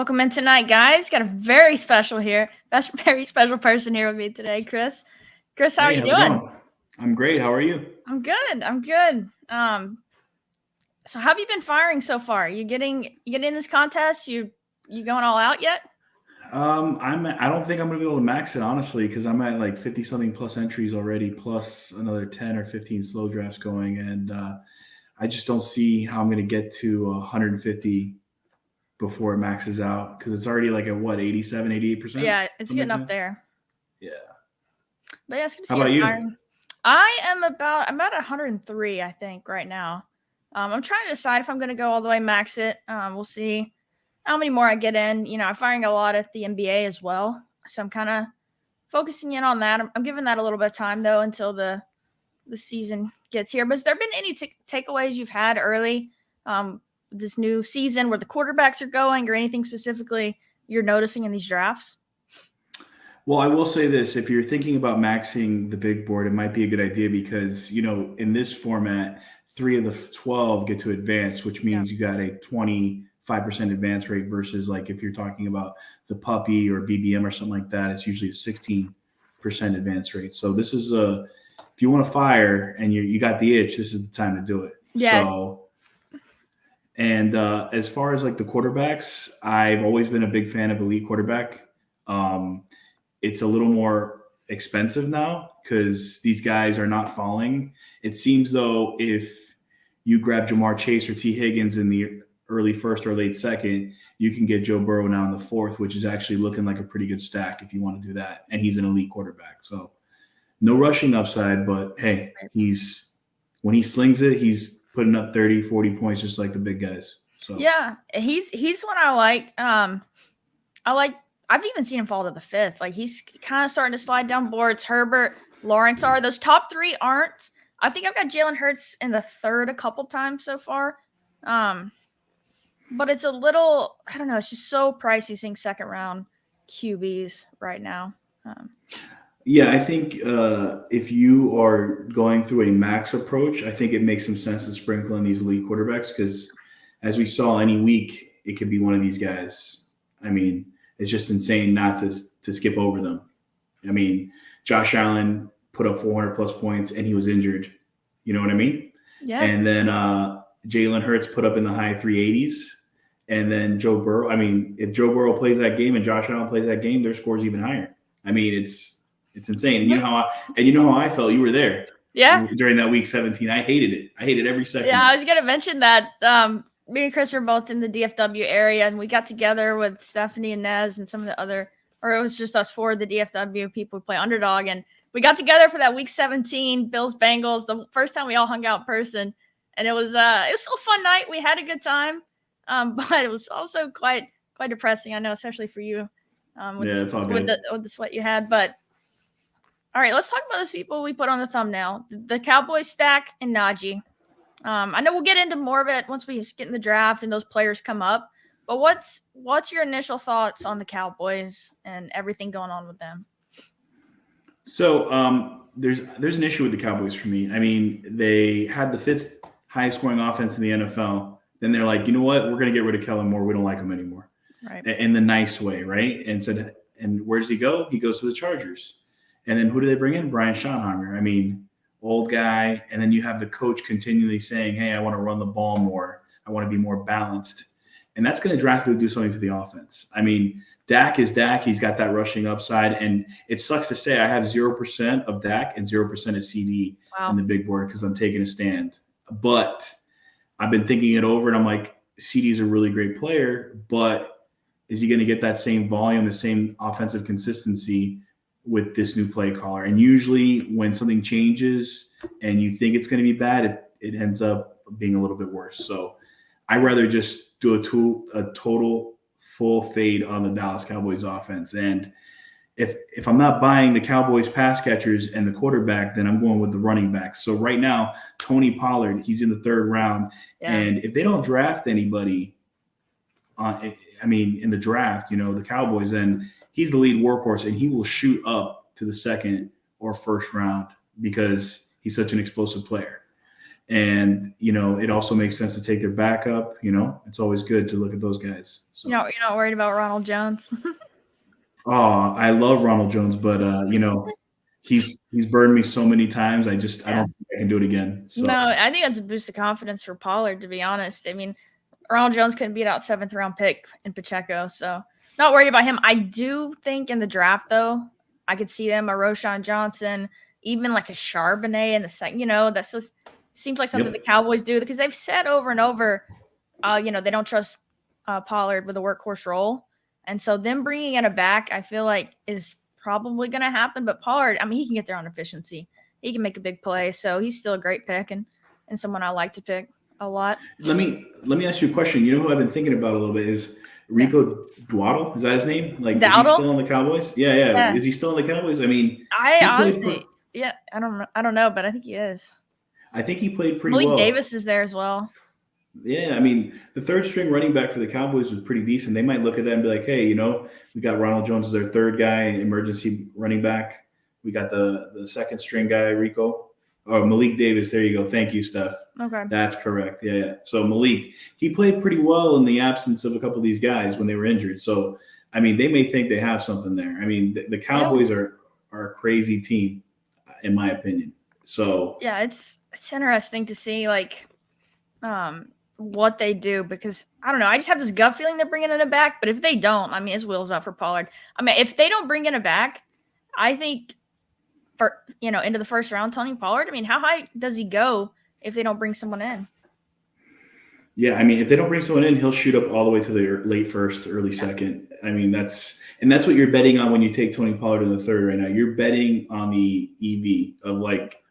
Welcome in tonight, guys. Got a very special person here with me today, Chris. Chris, how are Hey, you how's it doing? going? I'm great. How are you? I'm good. I'm good. So how have you been firing so far? You getting in this contest? You going all out yet? I don't think I'm gonna be able to max it honestly because I'm at like 50 something plus entries already, plus another 10 or 15 slow drafts going, and I just don't see how I'm gonna get to 150 before it maxes out because it's already like at what 87, 88%, Yeah, it's something getting like up that. there. Yeah. But yeah, it's good to How see you're about you? firing. I'm at 103, I think, right now. I'm trying to decide if I'm going to go all the way max it. We'll see how many more I get in. I'm firing a lot at the NBA as well, so I'm kind of focusing in on that. I'm giving that a little bit of time though until the season gets here. But has there been any takeaways you've had early this new season where the quarterbacks are going, or anything specifically you're noticing in these drafts? Well, I will say this: if you're thinking about maxing the big board, it might be a good idea because in this format, 3 of the 12 get to advance, which Yeah. means you got a 25% advance rate versus like if you're talking about the puppy or BBM or something like that, it's usually a 16% advance rate. So this is if you want to fire and you got the itch, this is the time to do it. Yeah. And as far as like the quarterbacks, I've always been a big fan of elite quarterback. Um, it's a little more expensive now because these guys are not falling. It seems though if you grab Jamar Chase or T. Higgins in the early first or late second, you can get Joe Burrow now in the fourth, which is actually looking like a pretty good stack if you want to do that. And he's an elite quarterback. So no rushing upside, but hey, when he slings it, he's putting up 30, 40 points just like the big guys. So Yeah, he's one I like. I've even seen him fall to the fifth. Like he's kind of starting to slide down boards. Herbert, Lawrence are those top three aren't. I think I've got Jalen Hurts in the third a couple times so far. But it's a little, I don't know. It's just so pricey seeing second round QBs right now. yeah, I think if you are going through a max approach, I think it makes some sense to sprinkle in these elite quarterbacks because, as we saw, any week it could be one of these guys. I mean, it's just insane not to skip over them. I mean, Josh Allen put up 400 plus points and he was injured. You know what I mean? Yeah. And then Jalen Hurts put up in the high 380s. And then Joe Burrow. I mean, if Joe Burrow plays that game and Josh Allen plays that game, their score's even higher. I mean, it's insane. And you know how I felt. You were there. Yeah. During that week 17, I hated it. I hated every second. Yeah, I was gonna mention that. Me and Chris are both in the DFW area, and we got together with Stephanie and Nez and some of the other, or it was just us four, the DFW people who play Underdog, and we got together for that week 17 Bills Bengals, the first time we all hung out in person, and it was still a fun night. We had a good time, but it was also quite depressing. I know, especially for you, with the sweat you had. But all right, let's talk about those people we put on the thumbnail: the Cowboys stack and Najee. I know we'll get into more of it once we get in the draft and those players come up. But what's your initial thoughts on the Cowboys and everything going on with them? So there's an issue with the Cowboys for me. I mean, they had the fifth highest scoring offense in the NFL. Then they're like, you know what? We're going to get rid of Kellen Moore. We don't like him anymore. Right. In the nice way, right? And where does he go? He goes to the Chargers. And then who do they bring in? Brian Schottenheimer. I mean, old guy. And then you have the coach continually saying, hey, I want to run the ball more. I want to be more balanced. And that's going to drastically do something to the offense. I mean, Dak is Dak. He's got that rushing upside. And it sucks to say I have 0% of Dak and 0% of CD in the big board because I'm taking a stand. But I've been thinking it over, and I'm like, CD's a really great player, but is he going to get that same volume, the same offensive consistency with this new play caller? And usually when something changes and you think it's going to be bad, it ends up being a little bit worse. So I'd rather just do a total full fade on the Dallas Cowboys offense. And if I'm not buying the Cowboys pass catchers and the quarterback, then I'm going with the running backs. So right now, Tony Pollard, he's in the third round. Yeah. And if they don't draft anybody, in the draft, the Cowboys, then he's the lead workhorse and he will shoot up to the second or first round because he's such an explosive player. And, it also makes sense to take their backup. It's always good to look at those guys. So, You're not worried about Ronald Jones. oh, I love Ronald Jones, but, he's burned me so many times. I don't think I can do it again. So. No, I think that's a boost of confidence for Pollard, to be honest. I mean, Ronald Jones couldn't beat out 7th-round pick in Pacheco, so not worried about him. I do think in the draft, though, I could see them, a Roshan Johnson, even like a Charbonnet in the second. That just seems like something the Cowboys do because they've said over and over, they don't trust Pollard with a workhorse role. And so them bringing in a back, I feel like is probably going to happen. But Pollard, I mean, he can get there on efficiency. He can make a big play. So he's still a great pick and someone I like to pick a lot. Let me ask you a question. You know who I've been thinking about a little bit is Rico Dowdle. Is that his name? Like, Dowdle? Is he still in the Cowboys? Yeah. Is he still in the Cowboys? I mean, I honestly, I don't know, but I think he is. I think he played pretty well. Malik Davis is there as well. Yeah, I mean, the third string running back for the Cowboys was pretty decent. They might look at that and be like, hey, we got Ronald Jones as their third guy, emergency running back. We got the second string guy, Rico. Oh, Malik Davis. There you go. Thank you, Steph. Okay. That's correct. Yeah. So Malik, he played pretty well in the absence of a couple of these guys when they were injured. So, I mean, they may think they have something there. I mean, the Cowboys are a crazy team, in my opinion. So yeah, it's interesting to see what they do because I don't know. I just have this gut feeling they're bringing in a back, but if they don't, I mean, his wheels up for Pollard. I mean, if they don't bring in a back, I think for into the first round, Tony Pollard. I mean, how high does he go if they don't bring someone in? Yeah, I mean, if they don't bring someone in, he'll shoot up all the way to the late first, early second. I mean, that's what you're betting on when you take Tony Pollard in the third right now. You're betting on the EV of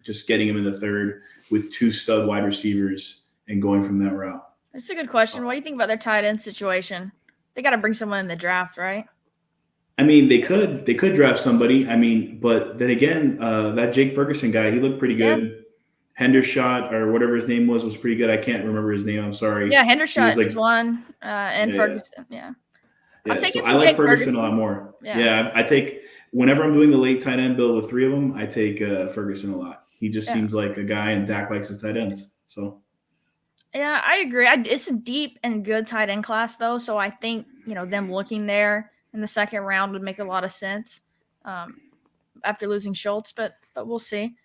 just getting him in the third with 2 stud wide receivers and going from that route. That's a good question. What do you think about their tight end situation? They got to bring someone in the draft, right? I mean, they could draft somebody. I mean, but then again, that Jake Ferguson guy, he looked pretty good. Yeah. Hendershot or whatever his name was pretty good. I can't remember his name. I'm sorry. Yeah, Hendershot is one, and Ferguson. Yeah. I'm taking so I like Ferguson a lot more. Yeah, I take whenever I'm doing the late tight end build with 3 of them, I take Ferguson a lot. He just seems like a guy, and Dak likes his tight ends. So. Yeah, I agree. It's a deep and good tight end class, though. So I think them looking there in the second round would make a lot of sense after losing Schultz, but we'll see.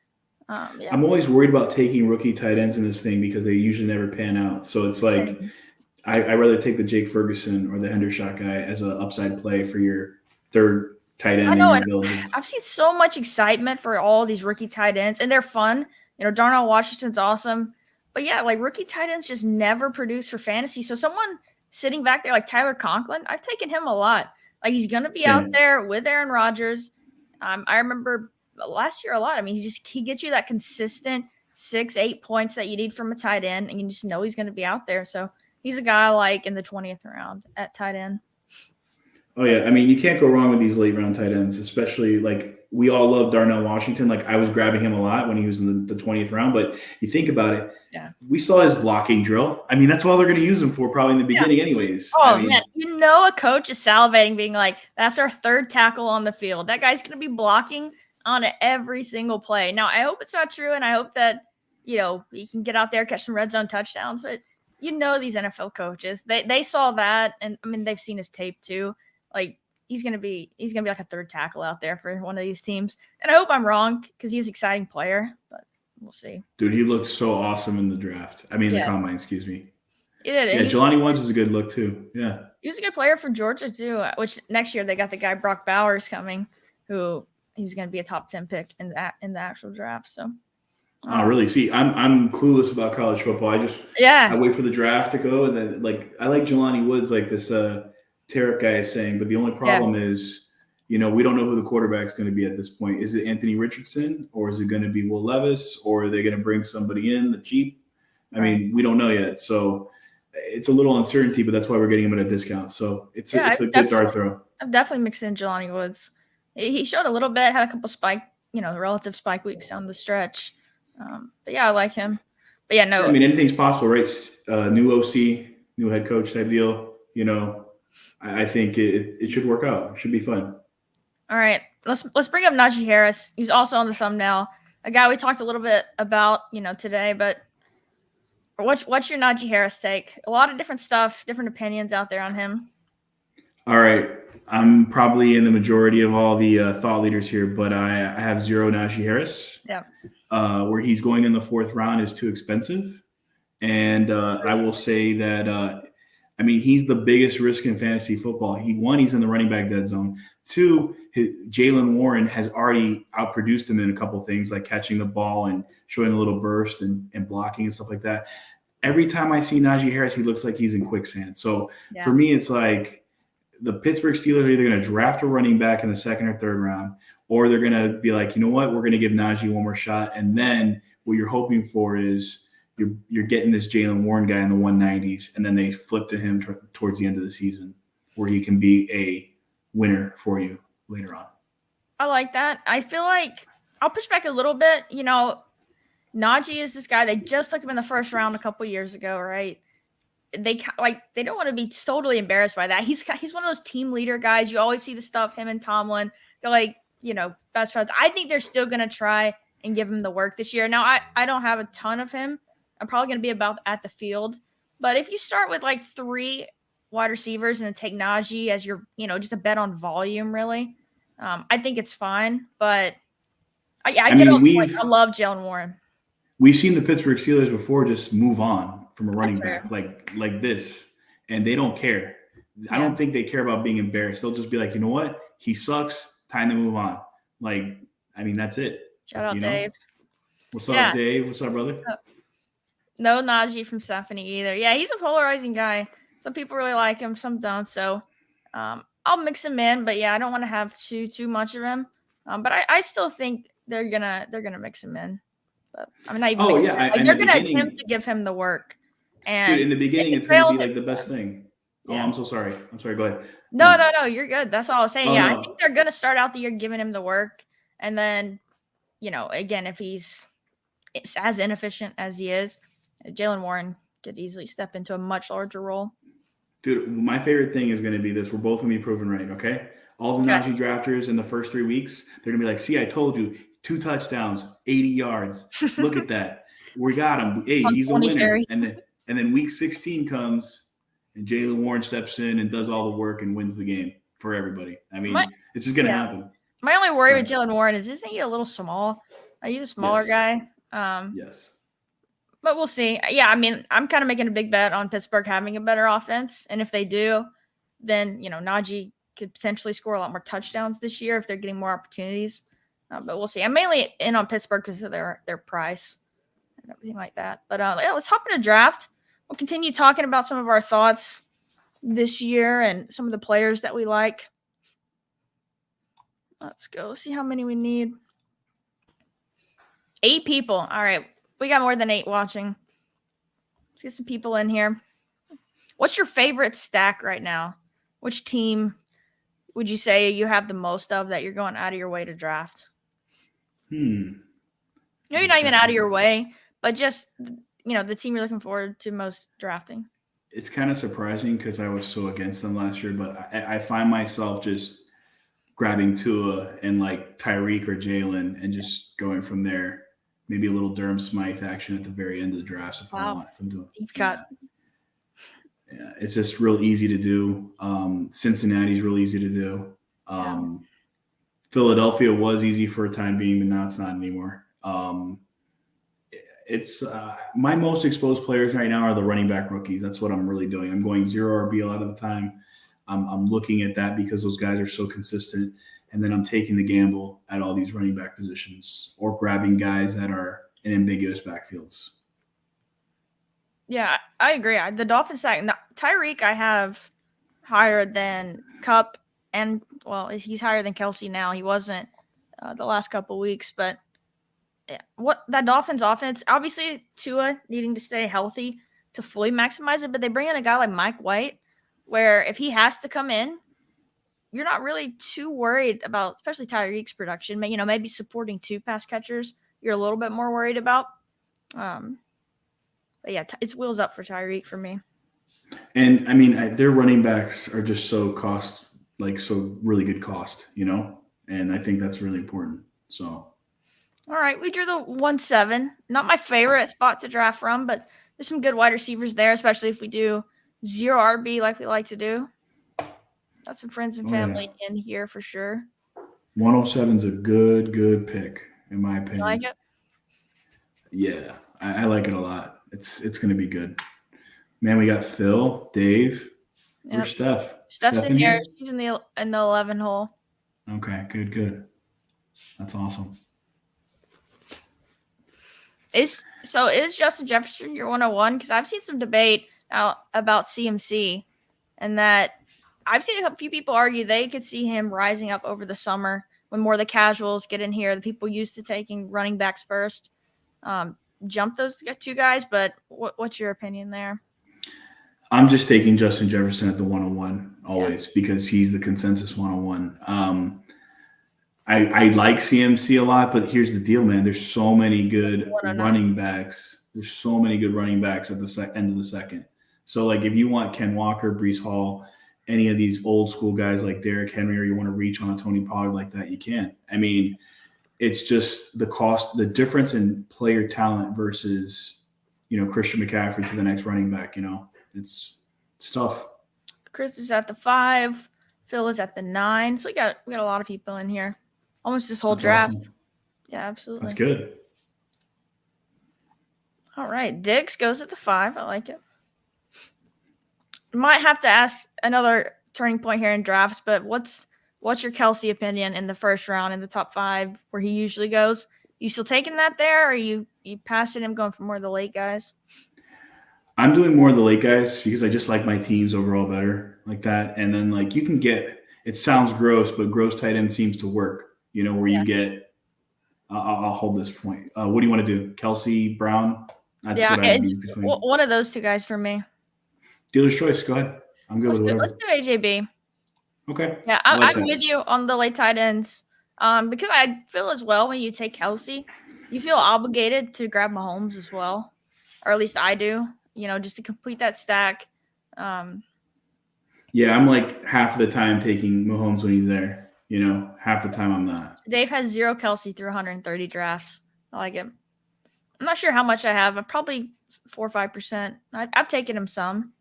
I'm always worried about taking rookie tight ends in this thing because they usually never pan out. So it's like I'd rather take the Jake Ferguson or the Hendershot guy as an upside play for your third tight end. I know, in your build. I've seen so much excitement for all these rookie tight ends, and they're fun. Darnell Washington's awesome. But yeah, rookie tight ends just never produce for fantasy. So someone sitting back there like Tyler Conklin, I've taken him a lot. He's going to be out there with Aaron Rodgers. I remember last year a lot. I mean, he gets you that consistent 6-8 points that you need from a tight end, and you just know he's going to be out there. So he's a guy I like in the 20th round at tight end. Oh yeah, I mean, you can't go wrong with these late round tight ends, especially we all love Darnell Washington. I was grabbing him a lot when he was in the 20th round, but you think about it, we saw his blocking drill. I mean, that's all they're going to use him for probably in the beginning anyways. Oh, man, a coach is salivating being like, that's our third tackle on the field. That guy's going to be blocking on every single play. Now, I hope it's not true, and I hope that, he can get out there, catch some red zone touchdowns, but these NFL coaches, they saw that, and I mean, they've seen his tape too. He's gonna be like a third tackle out there for one of these teams. And I hope I'm wrong because he's an exciting player, but we'll see. Dude, he looked so awesome in the draft. I mean, the combine, excuse me. He did. Yeah, Jelani Woods is a good look too. Yeah. He was a good player for Georgia too, which next year they got the guy Brock Bowers coming, who he's gonna be a top 10 pick in the actual draft. So oh, really? See, I'm clueless about college football. I wait for the draft to go, and then I like Jelani Woods, this Tarek guy is saying, but the only problem is, we don't know who the quarterback's going to be at this point. Is it Anthony Richardson, or is it going to be Will Levis, or are they going to bring somebody in the cheap? I mean, we don't know yet, so it's a little uncertainty, but that's why we're getting him at a discount. So it's a good dart throw. I've definitely mixed in Jelani Woods. He showed a little bit, had a couple relative spike weeks on the stretch. But yeah, I like him. But yeah, no. I mean, anything's possible, right? New OC, new head coach type deal. I think it should work out. It should be fun. All right, let's bring up Najee Harris. He's also on the thumbnail. A guy we talked a little bit about, today, but What's your Najee Harris take? A lot of different stuff, different opinions out there on him. All right. I'm probably in the majority of all the thought leaders here, but I have zero Najee Harris. Yeah. Where he's going in the fourth round is too expensive. And I will say that, he's the biggest risk in fantasy football. He's in the running back dead zone. Two, Jalen Warren has already outproduced him in a couple things like catching the ball and showing a little burst and blocking and stuff like that. Every time I see Najee Harris, he looks like he's in quicksand. So for me, it's like the Pittsburgh Steelers are either going to draft a running back in the second or third round, or they're going to be like, you know what, we're going to give Najee one more shot. And then what you're hoping for is you're getting this Jalen Warren guy in the 190s, and then they flip to him towards the end of the season where he can be a winner for you later on. I like that. I feel like I'll push back a little bit. You know, Najee is this guy. They just took him in the first round a couple years ago, right? They don't want to be totally embarrassed by that. He's one of those team leader guys. You always see the stuff, him and Tomlin. They're like, best friends. I think they're still going to try and give him the work this year. Now, I don't have a ton of him. I'm probably going to be about at the field. But if you start with like 3 wide receivers and then take Najee as your, just a bet on volume, really, I think it's fine. But I get on the point. I love Jalen Warren. We've seen the Pittsburgh Steelers before just move on from a running back like this, and they don't care. Yeah. I don't think they care about being embarrassed. They'll just be like, you know what? He sucks. Time to move on. That's it. Shout out Dave. What's up, Dave? What's up, brother? No Najee from Stephanie either. Yeah, he's a polarizing guy. Some people really like him, some don't. So I'll mix him in, but yeah, I don't want to have too much of him. But I still think they're gonna mix him in. But not even. They're gonna attempt to give him the work. And dude, in the beginning, it's gonna be like the best thing. Yeah. Oh, I'm so sorry. Go ahead. No, you're good. That's all I was saying. I think they're gonna start out the year giving him the work, and then, again, if he's as inefficient as he is, Jalen Warren could easily step into a much larger role. Dude, my favorite thing is going to be this. We're both going to be proven right, okay? All the Najee drafters in the first 3 weeks, they're going to be like, see, I told you, 2 touchdowns, 80 yards. Look at that. We got him. Hey, he's a winner. And then week 16 comes, and Jalen Warren steps in and does all the work and wins the game for everybody. It's just going to happen. My only worry with Jalen Warren is, isn't he a little small? He's a smaller guy. Yes. But we'll see. Yeah, I'm kind of making a big bet on Pittsburgh having a better offense. And if they do, then, Najee could potentially score a lot more touchdowns this year if they're getting more opportunities. But we'll see. I'm mainly in on Pittsburgh because of their price and everything like that. But let's hop into draft. We'll continue talking about some of our thoughts this year and some of the players that we like. Let's go see how many we need. 8 people. All right. We got more than 8 watching. Let's get some people in here. What's your favorite stack right now? Which team would you say you have the most of that you're going out of your way to draft? Maybe not even out of your way, but just, the team you're looking forward to most drafting. It's kind of surprising because I was so against them last year, but I find myself just grabbing Tua and like Tyreek or Jalen and just going from there. Maybe a little Durham Smythe action at the very end of the draft if I want. If I'm doing deep cut. Yeah, it's just real easy to do. Cincinnati's real easy to do. Philadelphia was easy for a time being, but now it's not anymore. It's my most exposed players right now are the running back rookies. That's what I'm really doing. I'm going 0 RB a lot of the time. I'm looking at that because those guys are so consistent. And then I'm taking the gamble at all these running back positions or grabbing guys that are in ambiguous backfields. Yeah, I agree. The Dolphins stack, Tyreek I have higher than Kupp, and he's higher than Kelsey now. He wasn't the last couple weeks, but yeah, what that Dolphins offense, obviously Tua needing to stay healthy to fully maximize it, but they bring in a guy like Mike White, where if he has to come in, you're not really too worried about, especially Tyreek's production. Maybe supporting 2 pass catchers, you're a little bit more worried about. But yeah, it's wheels up for Tyreek for me. And their running backs are just so really good cost, and I think that's really important. So, all right, we drew the 1-7. Not my favorite spot to draft from, but there's some good wide receivers there, especially if we do 0 RB like we like to do. Got some friends and family in here for sure. 107 is a good pick, in my opinion. You like it? Yeah, I like it a lot. It's going to be good. Man, we got Phil, Dave, where's Steph? Steph's in here. She's in the 11 hole. Okay, good. That's awesome. Is Justin Jefferson your 101? Because I've seen some debate out about CMC, and that I've seen a few people argue they could see him rising up over the summer when more of the casuals get in here, the people used to taking running backs first, jump those two guys. But what's your opinion there? I'm just taking Justin Jefferson at the 101 always because he's the consensus 101. I like CMC a lot, but here's the deal, man. There's so many good running backs. There's so many good running backs at the end of the second. So, like, if you want Ken Walker, Breece Hall, any of these old school guys like Derrick Henry, or you want to reach on a Tony Pollard like that, you can. I mean, it's just the cost, the difference in player talent versus, Christian McCaffrey to the next running back. It's tough. Chris is at the 5. Phil is at the 9. So we got a lot of people in here. Almost this whole draft. Awesome. Yeah, absolutely. That's good. All right. Diggs goes at the 5. I like it. Might have to ask another turning point here in drafts, but what's your Kelsey opinion in the first round in the top 5 where he usually goes? You still taking that there, or are you passing him going for more of the late guys? I'm doing more of the late guys because I just like my teams overall better like that. And then, like, you can get – it sounds gross, but gross tight end seems to work, where you get I'll hold this point. What do you want to do? Kelsey, Brown? That's what I do between. One of those two guys for me. Dealer's choice. Go ahead. I'm good with whatever. Let's do AJB. Okay. Yeah, I'm with you on the late tight ends because I feel as well when you take Kelsey, you feel obligated to grab Mahomes as well, or at least I do, just to complete that stack. Yeah, I'm like half of the time taking Mahomes when he's there. Half the time I'm not. Dave has 0 Kelsey through 130 drafts. I like it. I'm not sure how much I have. I'm probably 4 or 5%. I've taken him some.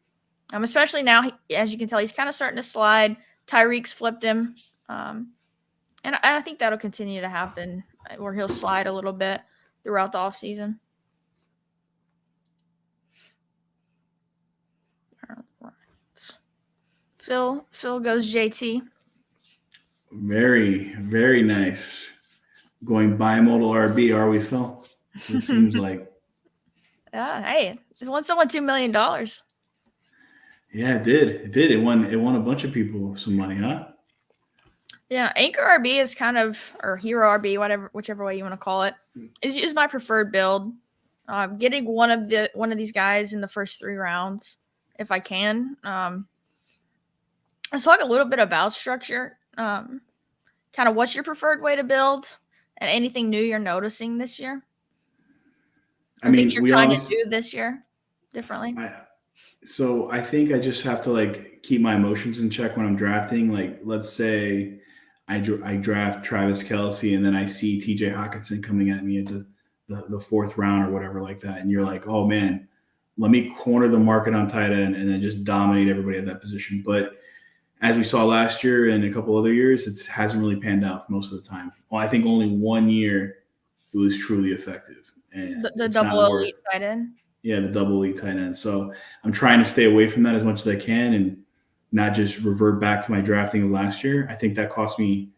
Especially now, as you can tell, he's kind of starting to slide. Tyreek's flipped him. And I think that'll continue to happen where he'll slide a little bit throughout the offseason. Phil goes JT. Very, very nice. Going bimodal RB, are we, Phil? It seems like. Hey, it won someone $2 million. Yeah, it did. It won a bunch of people some money, huh? Yeah, Anchor RB is kind of, or Hero RB, whichever way you want to call it, is my preferred build. Getting one of these guys in the first 3 rounds if I can. Let's talk a little bit about structure. Kind of what's your preferred way to build, and anything new you're noticing this year? Things you're trying to do this year differently. So I think I just have to keep my emotions in check when I'm drafting. Like, let's say I draft Travis Kelce and then I see TJ Hawkinson coming at me at the 4th round or whatever like that. And you're like, oh man, let me corner the market on tight end and then just dominate everybody at that position. But as we saw last year and a couple other years, it hasn't really panned out most of the time. Well, I think only 1 year it was truly effective. And the double elite tight end. Yeah, the double elite tight end. So I'm trying to stay away from that as much as I can and not just revert back to my drafting of last year. I think that cost me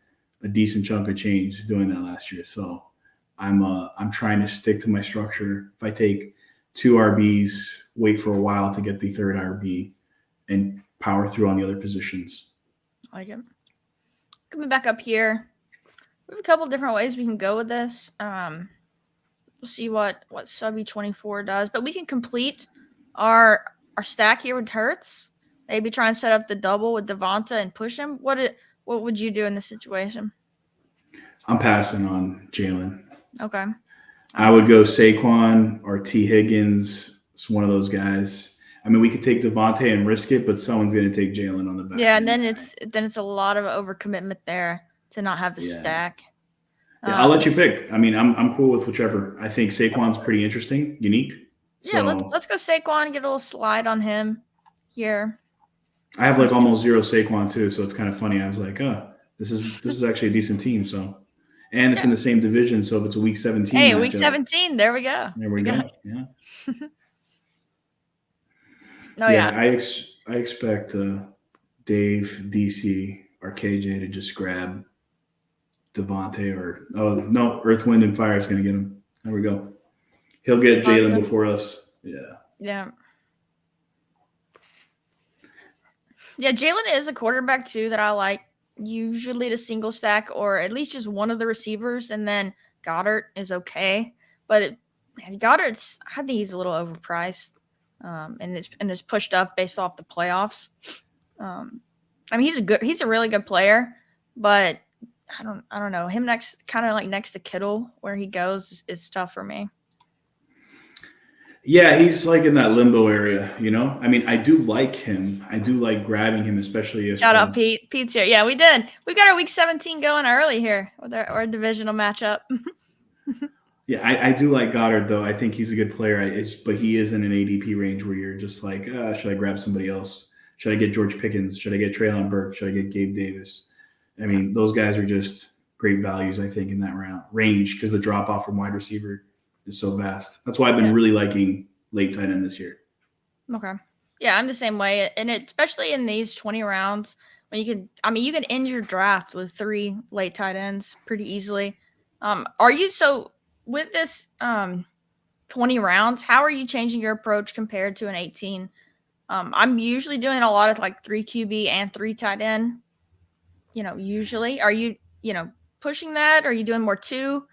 a decent chunk of change doing that last year. So I'm trying to stick to my structure. If I take 2 RBs, wait for a while to get the 3rd RB, and power through on the other positions. I like it. Coming back up here, we have a couple different ways we can go with this. We'll see what Subby 24 does, but we can complete our stack here with Hurts. Maybe try and set up the double with Devonta and push him. What would you do in this situation? I'm passing on Jalen. Okay. I would go Saquon or T. Higgins. It's one of those guys. I mean, we could take Devontae and risk it, but someone's going to take Jalen on the back. Yeah, and then it's a lot of overcommitment there to not have the stack. Yeah, I'll let you pick. I mean, I'm cool with whichever. I think Saquon's pretty interesting, unique. Yeah, So let's go Saquon and get a little slide on him here. I have like almost zero Saquon too, so it's kind of funny. I was like, oh, this is actually a decent team. So, and it's Yeah. in the same division, so if it's a week 17 Hey, week matchup, 17. There we go. there we go. Yeah, Oh yeah. yeah. I expect Dave, DC, or KJ to just grab Devontae or no, Earth, Wind, and Fire is going to get him. There we go. He'll get Jalen Devonta. before us. Yeah. Yeah. Yeah, Jalen is a quarterback too that I like. Usually to single stack or at least just one of the receivers, and then Goddard is okay. But Goddard's, I think he's a little overpriced, and it's pushed up based off the playoffs. Um, I mean, he's a really good player, but I don't know him next, kind of like next to Kittle, where he goes is tough for me. Yeah, he's like in that limbo area, you know? I mean, I do like him. I do like grabbing him, especially if Shout out Pete. Pete's here. Yeah, we did. We got our week 17 going early here with our divisional matchup. yeah, I do like Goddard though. I think he's a good player. But he is in an ADP range where you're just like, should I grab somebody else? Should I get George Pickens? Should I get Traylon Burke? Should I get Gabe Davis? I mean, those guys are just great values, I think, in that range because the drop off from wide receiver is so vast. That's why I've been really liking late tight end this year. Okay. Yeah, I'm the same way. And especially in these 20 rounds when you can end your draft with 3 late tight ends pretty easily. Are you so with this 20 rounds, how are you changing your approach compared to an 18? I'm usually doing a lot of like 3 QB and 3 tight end. Usually, are you, pushing that? Are you doing more 2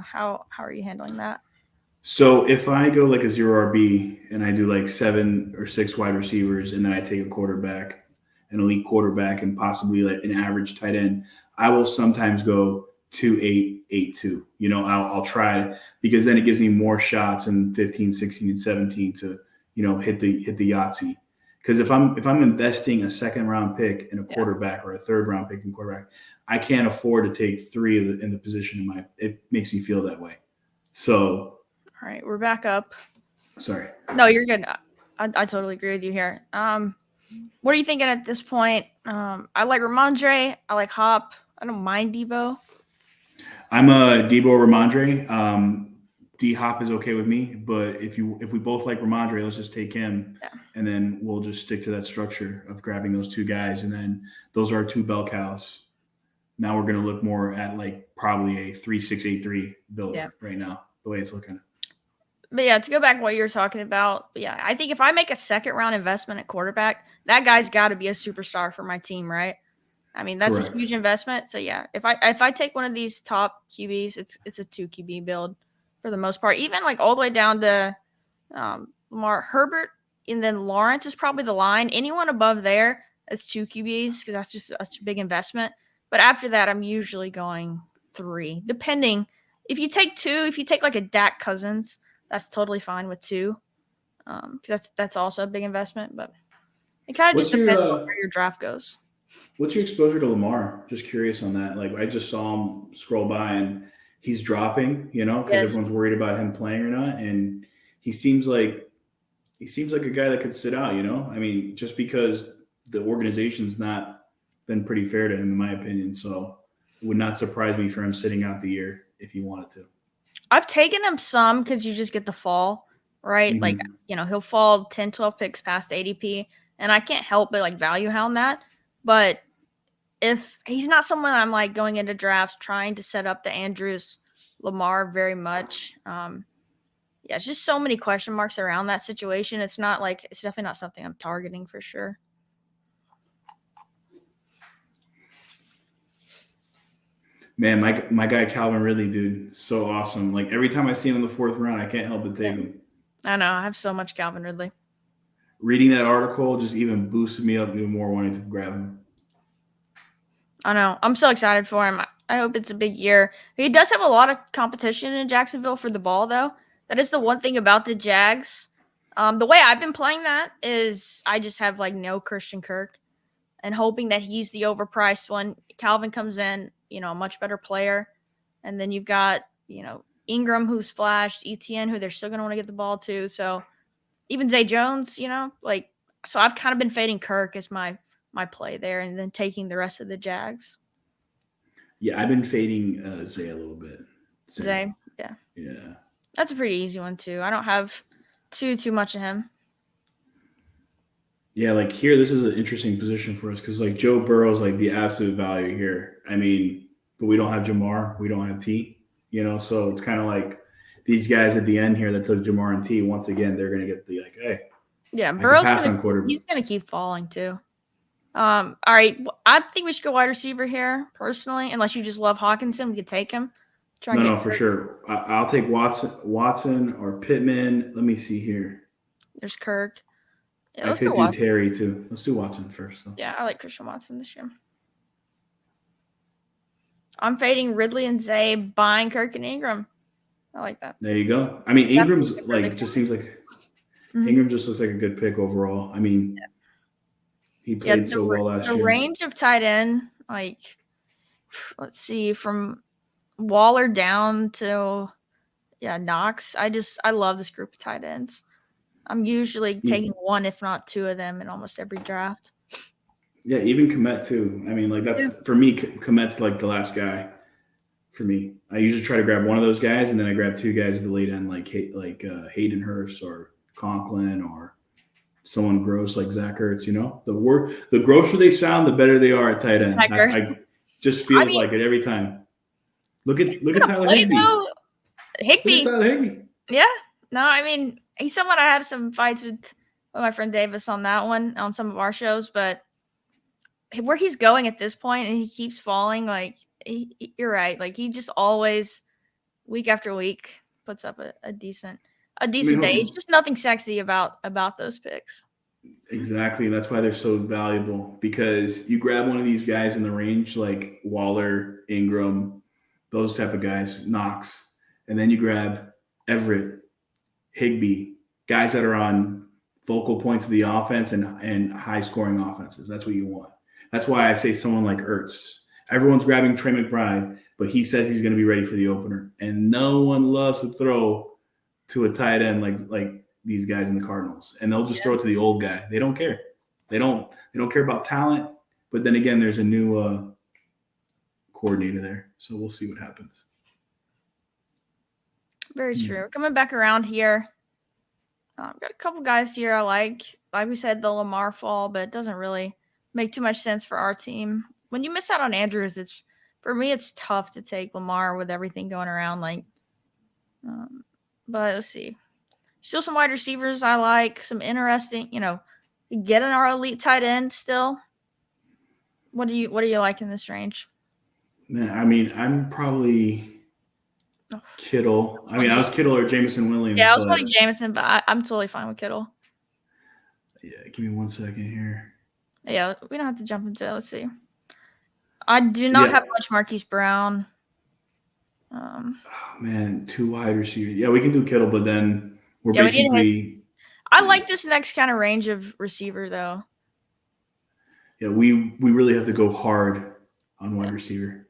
how are you handling that? So if I go like a zero RB and I do like 7 or 6 wide receivers and then I take a quarterback, an elite quarterback, and possibly like an average tight end, I will sometimes go 2-8-8-2. I'll try because then it gives me more shots in 15, 16, and 17 to hit the Yahtzee. Because if I'm investing a second round pick in a quarterback or a third round pick in quarterback, I can't afford to take 3 in the position it makes me feel that way. So. All right, we're back up. Sorry. No, you're good. I totally agree with you here. What are you thinking at this point? I like Ramondre. I like Hop. I don't mind Debo. I'm a Debo Ramondre. D Hop is okay with me, but if we both like Ramondre, let's just take him, and then we'll just stick to that structure of grabbing those 2 guys, and then those are our 2 bell cows. Now we're going to look more at like probably a 3-6-8-3 build right now, the way it's looking. But yeah, to go back to what you were talking about, I think if I make a second round investment at quarterback, that guy's got to be a superstar for my team, right? I mean, that's Correct. a huge investment. So yeah, if I take one of these top QBs, it's a 2 QB build for the most part. Even like all the way down to Lamar Herbert, and then Lawrence is probably the line. Anyone above there, it's 2 QBs because that's just such a big investment. But after that, I'm usually going 3, depending. If you take 2, if you take like a Dak Cousins, that's totally fine with 2. Because that's also a big investment, but it kind of just depends on where your draft goes. What's your exposure to Lamar? Just curious on that. Like I just saw him scroll by and he's dropping, because everyone's worried about him playing or not. And he seems like a guy that could sit out, I mean, just because the organization's not been pretty fair to him, in my opinion. So it would not surprise me for him sitting out the year if he wanted to. I've taken him some because you just get the fall, right? Mm-hmm. Like, he'll fall 10, 12 picks past ADP, and I can't help but like value hound that. But if he's not someone I'm like going into drafts trying to set up the Andrews Lamar very much, it's just so many question marks around that situation. It's definitely not something I'm targeting for sure. Man, my guy Calvin Ridley, dude, so awesome. Like every time I see him in the 4th round, I can't help but take him. I know. I have so much Calvin Ridley. Reading that article just even boosted me up even more wanting to grab him. I know. I'm so excited for him. I hope it's a big year. He does have a lot of competition in Jacksonville for the ball, though. That is the one thing about the Jags. The way I've been playing that is I just have like no Christian Kirk and hoping that he's the overpriced one. Calvin comes in, a much better player. And then you've got, Ingram, who's flashed, Etienne, who they're still going to want to get the ball to. So even Zay Jones, like, so I've kind of been fading Kirk as my play there, and then taking the rest of the Jags. Yeah, I've been fading Zay a little bit. Zay, yeah. Yeah. That's a pretty easy one too. I don't have too much of him. Yeah, like here, this is an interesting position for us because like Joe Burrow's like the absolute value here. I mean, but we don't have Jamar, we don't have T, so it's kind of like these guys at the end here that took Jamar and T. Once again, they're gonna get the like, hey, yeah, Burrow's he's gonna keep falling too. All right, I think we should go wide receiver here personally, unless you just love Hawkinson, we could take him. No, for sure. I'll take Watson or Pittman. Let me see here. There's Kirk. Yeah, I could do Terry too. Let's do Watson first. Though. Yeah, I like Christian Watson this year. I'm fading Ridley and Zay, buying Kirk and Ingram. I like that. There you go. I mean, Ingram's like just seems like Ingram just looks like a good pick overall. I mean, he played so well last year. The range of tight end, like, let's see, from Waller down to Knox. I love this group of tight ends. I'm usually taking one, if not two of them in almost every draft. Yeah, even Kmet too. I mean, like that's for me. Kmet's like the last guy for me. I usually try to grab one of those guys, and then I grab two guys at the late end, like Hayden Hurst or Conklin or someone gross like Zach Ertz. The grosser they sound, the better they are at tight end. I just feels like it every time. Look at Tyler Higbee. Higbee. Look at Tyler Higbee. Yeah. No, I mean, he's someone I had some fights with my friend Davis on that one on some of our shows, but where he's going at this point and he keeps falling, like you're right. Like he just always week after week puts up a decent day. It's just nothing sexy about those picks. Exactly. That's why they're so valuable, because you grab one of these guys in the range like Waller, Ingram, those type of guys, Knox, and then you grab Everett, Higbee, guys that are on focal points of the offense and high scoring offenses. That's what you want. That's why I say someone like Ertz. Everyone's grabbing Trey McBride, but he says he's going to be ready for the opener. And no one loves to throw to a tight end like these guys in the Cardinals. And they'll just throw it to the old guy. They don't care. They don't care about talent. But then again, there's a new coordinator there. So we'll see what happens. Very true. Coming back around here. I've got a couple guys here I like. Like we said, the Lamar fall, but it doesn't really make too much sense for our team. When you miss out on Andrews, for me, it's tough to take Lamar with everything going around. But let's see. Still some wide receivers I like. Some interesting, getting our elite tight end still. What do you like in this range? Man, I mean, I'm probably Kittle. I mean, I was Kittle or Jameson Williams. Yeah, I was putting Jameson, but I'm totally fine with Kittle. Yeah, give me 1 second here. Yeah, we don't have to jump into it. Let's see. I do not have much Marquise Brown. Oh, man, 2 wide receivers. Yeah, we can do Kittle, but then we're basically. I like this next kind of range of receiver, though. Yeah, we really have to go hard on wide receiver.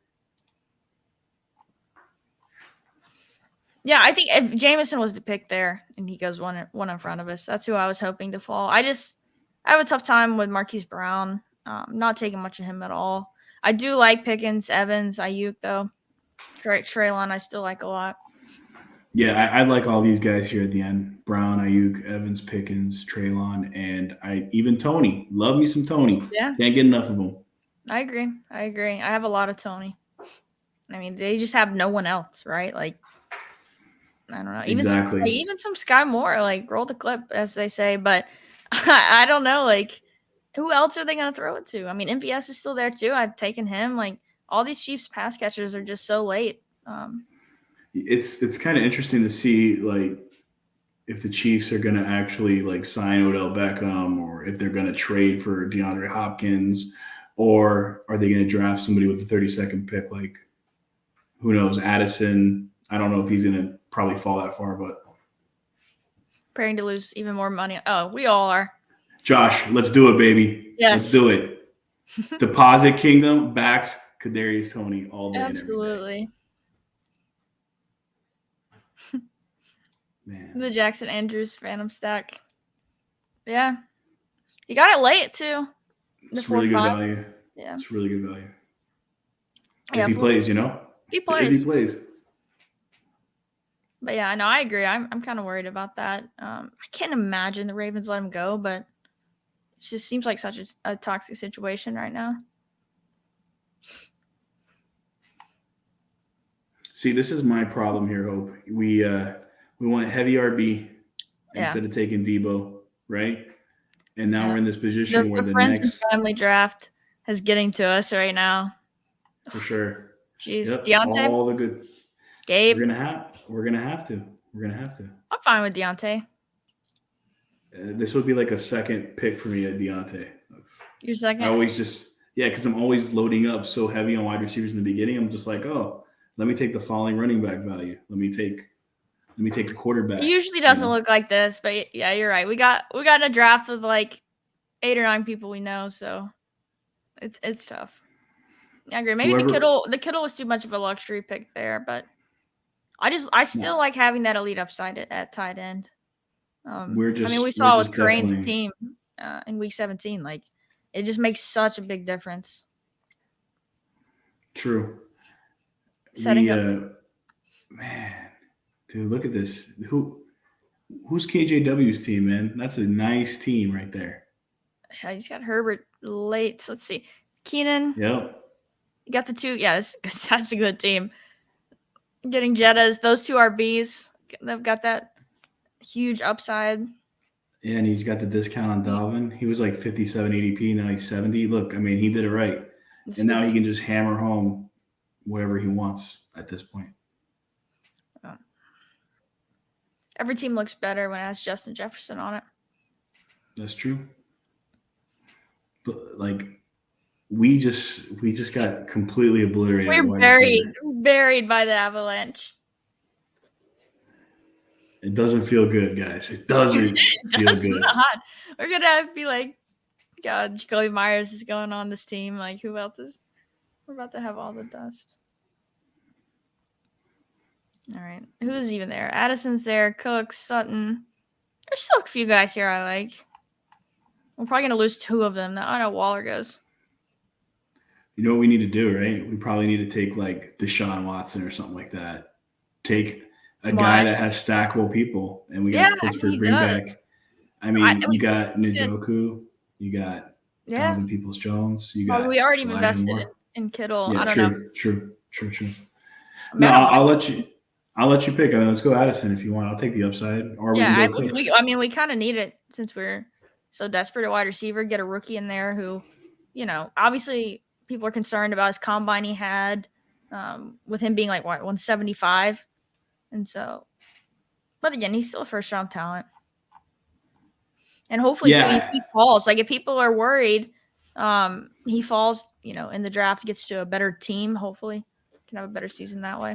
Yeah, I think if Jameson was the pick there and he goes one in front of us, that's who I was hoping to fall. I have a tough time with Marquise Brown. Not taking much of him at all. I do like Pickens, Evans, Ayuk, though. Correct, Treylon, I still like a lot. Yeah, I like all these guys here at the end. Brown, Ayuk, Evans, Pickens, Treylon, and even Tony. Love me some Tony. Yeah. Can't get enough of him. I agree. I have a lot of Tony. I mean, they just have no one else, right? Like, I don't know. Even some Sky Moore, like, roll the clip, as they say. But I don't know, like, who else are they going to throw it to? I mean, MVS is still there, too. I've taken him. Like, all these Chiefs pass catchers are just so late. It's kind of interesting to see, like, if the Chiefs are going to actually, like, sign Odell Beckham, or if they're going to trade for DeAndre Hopkins, or are they going to draft somebody with the 32nd pick, like, who knows, Addison. I don't know if he's going to probably fall that far, but. Praying to lose even more money. Oh, we all are. Josh, let's do it, baby. Yes. Let's do it. Deposit Kingdom backs Kadarius Toney all day. Absolutely. Man, The Jackson Andrews Phantom stack. Yeah. You got it late too. The it's really good 4-5. value. Yeah. It's really good value. Yeah. If he plays, you know? He If he plays. plays. But yeah, no, I agree. I'm kind of worried about that. I can't imagine the Ravens let him go, but it just seems like such a toxic situation right now. See, this is my problem here, Hope. We went heavy RB instead of taking Debo, right? And now Yeah. we're in this position where The the friends next, and family draft is getting to us right now. for sure. Jeez, Yep, Deontay, all the good. Gabe. We're gonna have to. We're gonna have to. I'm fine with Deontay. This would be like a second pick for me at Deontay. Your second. I always just because I'm always loading up so heavy on wide receivers in the beginning. I'm just like, oh, let me take the falling running back value. Let me take a quarterback. It usually doesn't look like this, but yeah, you're right. We got in a draft with like 8 or 9 people we know, so it's tough. I agree. Maybe the Kittle was too much of a luxury pick there, but I still like having that elite upside at tight end. We saw with Kareem's team in week 17, like it just makes such a big difference. True. Setting up, man, dude, look at this. Who's KJW's team, man? That's a nice team right there. I just got Herbert late. So let's see, Keenan. Yep. You got the 2. Yeah, that's a good team. Getting Jettas, those 2 RBs, they've got that huge upside. Yeah, and he's got the discount on Dalvin. He was like 57 ADP, now he's 70. Look, I mean, he did it right. And now he can just hammer home whatever he wants at this point. Every team looks better when it has Justin Jefferson on it. That's true. But like we just got completely obliterated. We're buried by the Avalanche. It doesn't feel good, guys. It doesn't feel good. Not. We're gonna be like, God, Jacoby Myers is going on this team. Like, who else is? We're about to have all the dust. All right, who's even there? Addison's there. Cooks, Sutton. There's still a few guys here I like. We're probably gonna lose 2 of them. I know Waller goes. You know what we need to do, right? We probably need to take like Deshaun Watson or something like that. Take a guy that has stackable people, and we got Pittsburgh bring back. I mean, you got Njoku, you got Donovan Peoples-Jones, you got. We already invested in Kittle. Yeah, I don't know. True. No, I'll let you. I'll let you pick. I mean, let's go Addison if you want. I'll take the upside. Or we can go Cooks. We kind of need it since we're so desperate at wide receiver. Get a rookie in there who, obviously people are concerned about his combine he had, with him being like 175, and so. But again, he's still a first round talent, and hopefully too, he falls. Like if people are worried, he falls. In the draft, gets to a better team. Hopefully, can have a better season that way.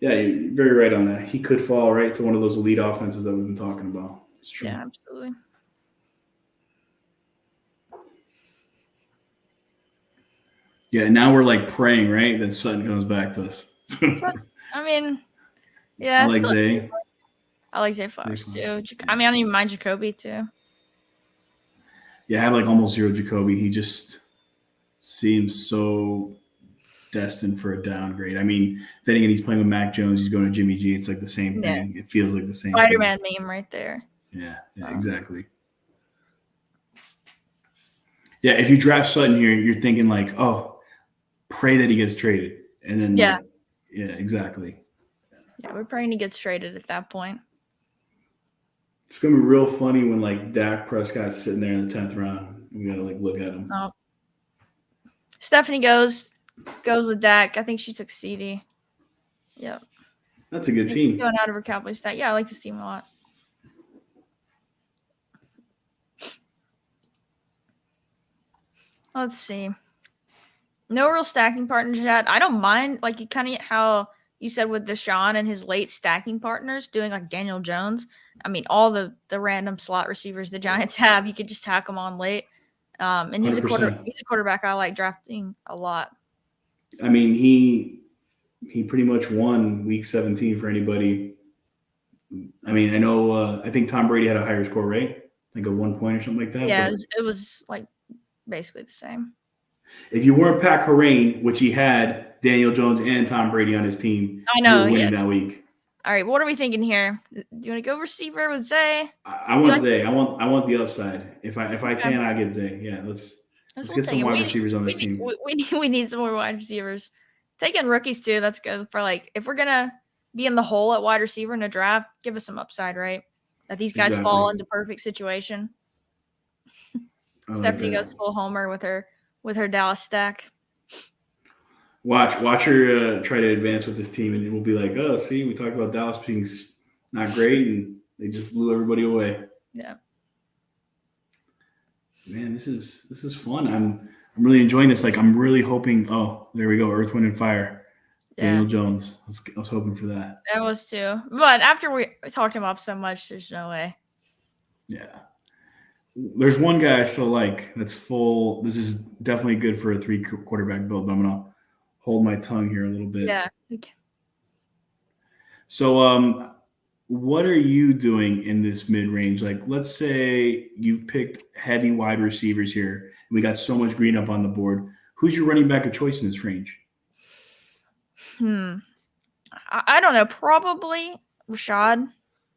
Yeah, you're very right on that. He could fall right to one of those elite offenses that we've been talking about. It's true. Yeah, absolutely. Yeah, now we're like praying, right? That Sutton comes back to us. I mean, yeah. I like Zay Flowers too. I don't even mind Jacoby too. Yeah, I have like almost 0 Jacoby. He just seems so destined for a downgrade. I mean, then again, he's playing with Mac Jones. He's going to Jimmy G. It's like the same thing. It feels like the same Spider-Man meme right there. Yeah, exactly. Yeah, if you draft Sutton here, you're thinking like, oh, pray that he gets traded. And then yeah, exactly. Yeah, we're praying he gets traded at that point. It's gonna be real funny when like Dak Prescott's sitting there in the 10th round. We gotta like look at him. Oh. Stephanie goes with Dak. I think she took CD. Yep. That's a good team. Going out of her Cowboys stat. Yeah, I like this team a lot. Let's see. No real stacking partners yet. I don't mind like you kind of how you said with Deshaun and his late stacking partners doing like Daniel Jones. I mean, all the random slot receivers the Giants have, you could just tack them on late. And he's 100%. He's a quarterback I like drafting a lot. I mean, he pretty much won week 17 for anybody I mean, I know. I think Tom Brady had a higher score rate, like a 1 point or something like that. Yeah, But it was like basically the same. if you weren't Pat Kerrane, which he had Daniel Jones and Tom Brady on his team, I you were know. Yeah. winning that week. All right. What are we thinking here? Do you want to go receiver with Zay? I You want like? Zay. I want the upside. If I Okay. can, I get Zay. Yeah, let's We'll get take some it. wide receivers on this team. We need some more wide receivers. Taking rookies too. That's good for like if we're gonna be in the hole at wide receiver in a draft, give us some upside, right? That these guys fall Exactly. into perfect situation. I like Stephanie goes that. full homer with her Dallas stack. Watch her try to advance with this team, and we'll be like, oh, see, we talked about Dallas being not great, and they just blew everybody away. Yeah. Man, this is fun. I'm really enjoying this. Like, I'm really hoping. Oh, there we go. Earth, Wind, and Fire. Yeah. Daniel Jones. I was hoping for that. That was too. But after we talked him up so much, there's no way. Yeah. There's one guy I still like that's full. This is definitely good for a 3 quarterback build, but I'm gonna hold my tongue here a little bit. Yeah. So, what are you doing in this mid range? Like, let's say you've picked heavy wide receivers here. And we got so much green up on the board. Who's your running back of choice in this range? I don't know. Probably Rashad,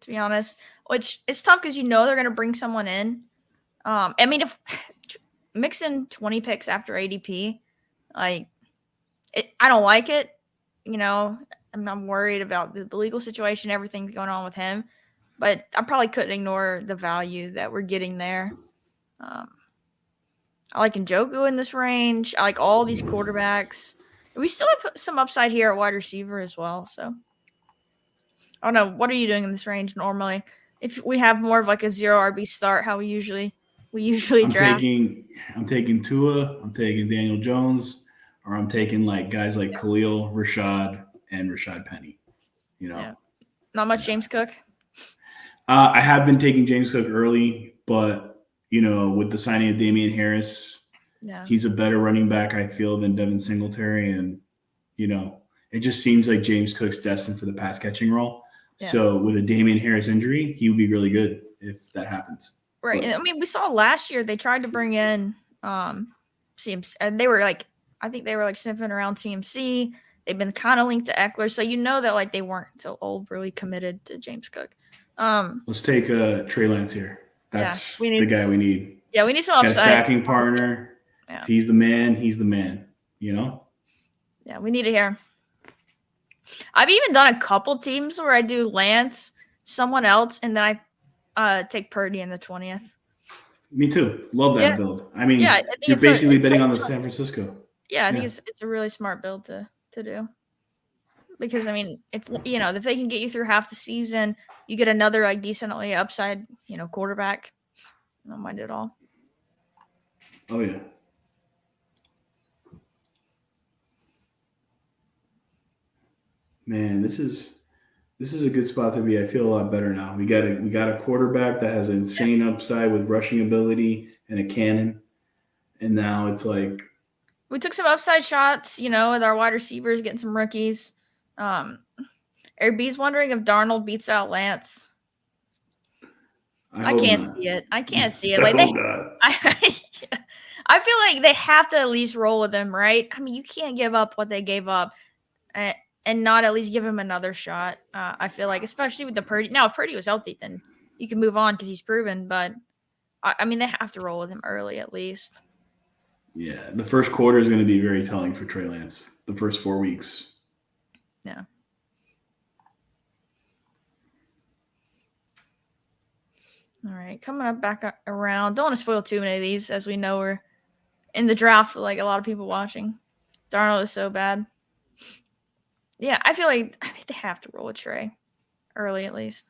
to be honest. Which it's tough because they're gonna bring someone in. I mean, if mixing 20 picks after ADP, like I don't like it. I'm worried about the legal situation, everything going on with him. But I probably couldn't ignore the value that we're getting there. I like Njoku in this range. I like all these quarterbacks. We still have some upside here at wide receiver as well. So I don't know. What are you doing in this range normally? If we have more of like a 0 RB start, how we usually draft. I'm taking Tua, I'm taking Daniel Jones, or I'm taking like guys like Khalil, Rashad, and Rashad Penny. Yeah. Not much James Cook. I have been taking James Cook early, but with the signing of Damian Harris, he's a better running back, I feel, than Devin Singletary, and it just seems like James Cook's destined for the pass catching role. Yeah. So with a Damian Harris injury, he would be really good if that happens. Right. And I mean, we saw last year they tried to bring in CMC, and I think they were sniffing around CMC. They've been kind of linked to Eckler, so that like they weren't so overly committed to James Cook. Let's take Trey Lance here. That's the guy we need. Yeah, we need some upside. Got a stacking partner. Yeah. If he's the man, he's the man. Yeah, we need it here. I've even done a couple teams where I do Lance, someone else, and then I take Purdy in the 20th. Me too. Love that build. I mean, you're basically betting on the San Francisco. Yeah, I think it's a really smart build to do. Because I mean, if they can get you through half the season, you get another like decently upside, quarterback. I don't mind it at all. Oh yeah. Man, this is a good spot to be. I feel a lot better now. We got a quarterback that has an insane upside with rushing ability and a cannon, and now it's like we took some upside shots, with our wide receivers, getting some rookies. Airbnb's wondering if Darnold beats out Lance. I can't see it. I can't see it. Like I feel like they have to at least roll with him, right? I mean, you can't give up what they gave up, and not at least give him another shot. I feel like, especially with the Purdy. Now, if Purdy was healthy, then you can move on because he's proven. But I mean, they have to roll with him early at least. Yeah, the first quarter is going to be very telling for Trey Lance. The first 4 weeks. Yeah. All right, coming up back around. Don't want to spoil too many of these, as we know we're in the draft with like a lot of people watching. Darnold is so bad. Yeah, I feel like they have to roll with Trey early at least.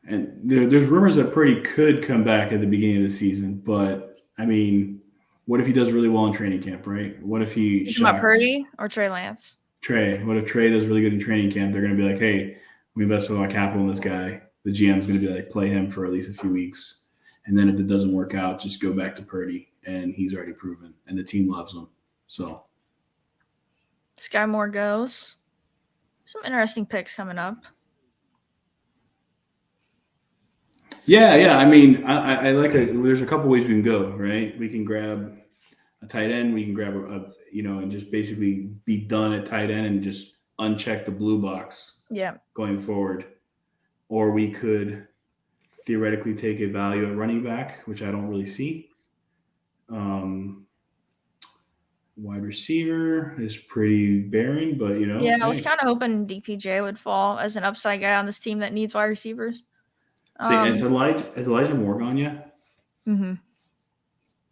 And there's rumors that Purdy could come back at the beginning of the season, but I mean, what if he does really well in training camp, right? What if he shocks? About Purdy or Trey Lance? Trey. What if Trey does really good in training camp? They're going to be like, hey, we invested a lot of capital in this guy. The GM's going to be like, play him for at least a few weeks. And then if it doesn't work out, just go back to Purdy. And he's already proven. And the team loves him. So. Sky Moore goes. Some interesting picks coming up. Yeah. I mean, I like there's a couple ways we can go, right? We can grab a tight end. We can grab and just basically be done at tight end and just uncheck the blue box Yeah. going forward. Or we could theoretically take a value at running back, which I don't really see. Um, Wide receiver is pretty barren, but Yeah, I was hey, kind of hoping DPJ would fall as an upside guy on this team that needs wide receivers. say has Elijah Moore gone yet? Mhm.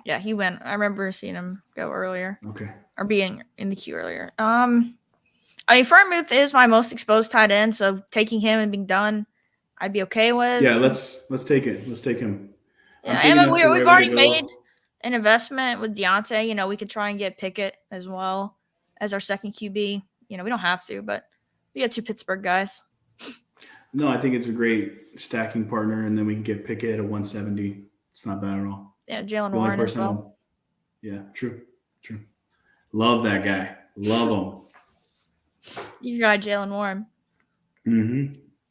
Yeah, he went. I remember seeing him go earlier Okay. or being in the queue earlier. I mean, Frymuth is my most exposed tight end, so taking him and being done, I'd be okay Yeah, with. let's take it. Let's take him. Yeah, I'm and thinking then that's the we've right way to already made go. an investment with Deontay. We could try and get Pickett as well as our second QB. We don't have to, but we got two Pittsburgh guys. No, I think it's a great stacking partner, and then we can get Pickett at a 170. It's not bad at all. Yeah, Jalen The only Warren as person I well. don't. Yeah, true. Love that guy. Love him. You got Jalen Warren.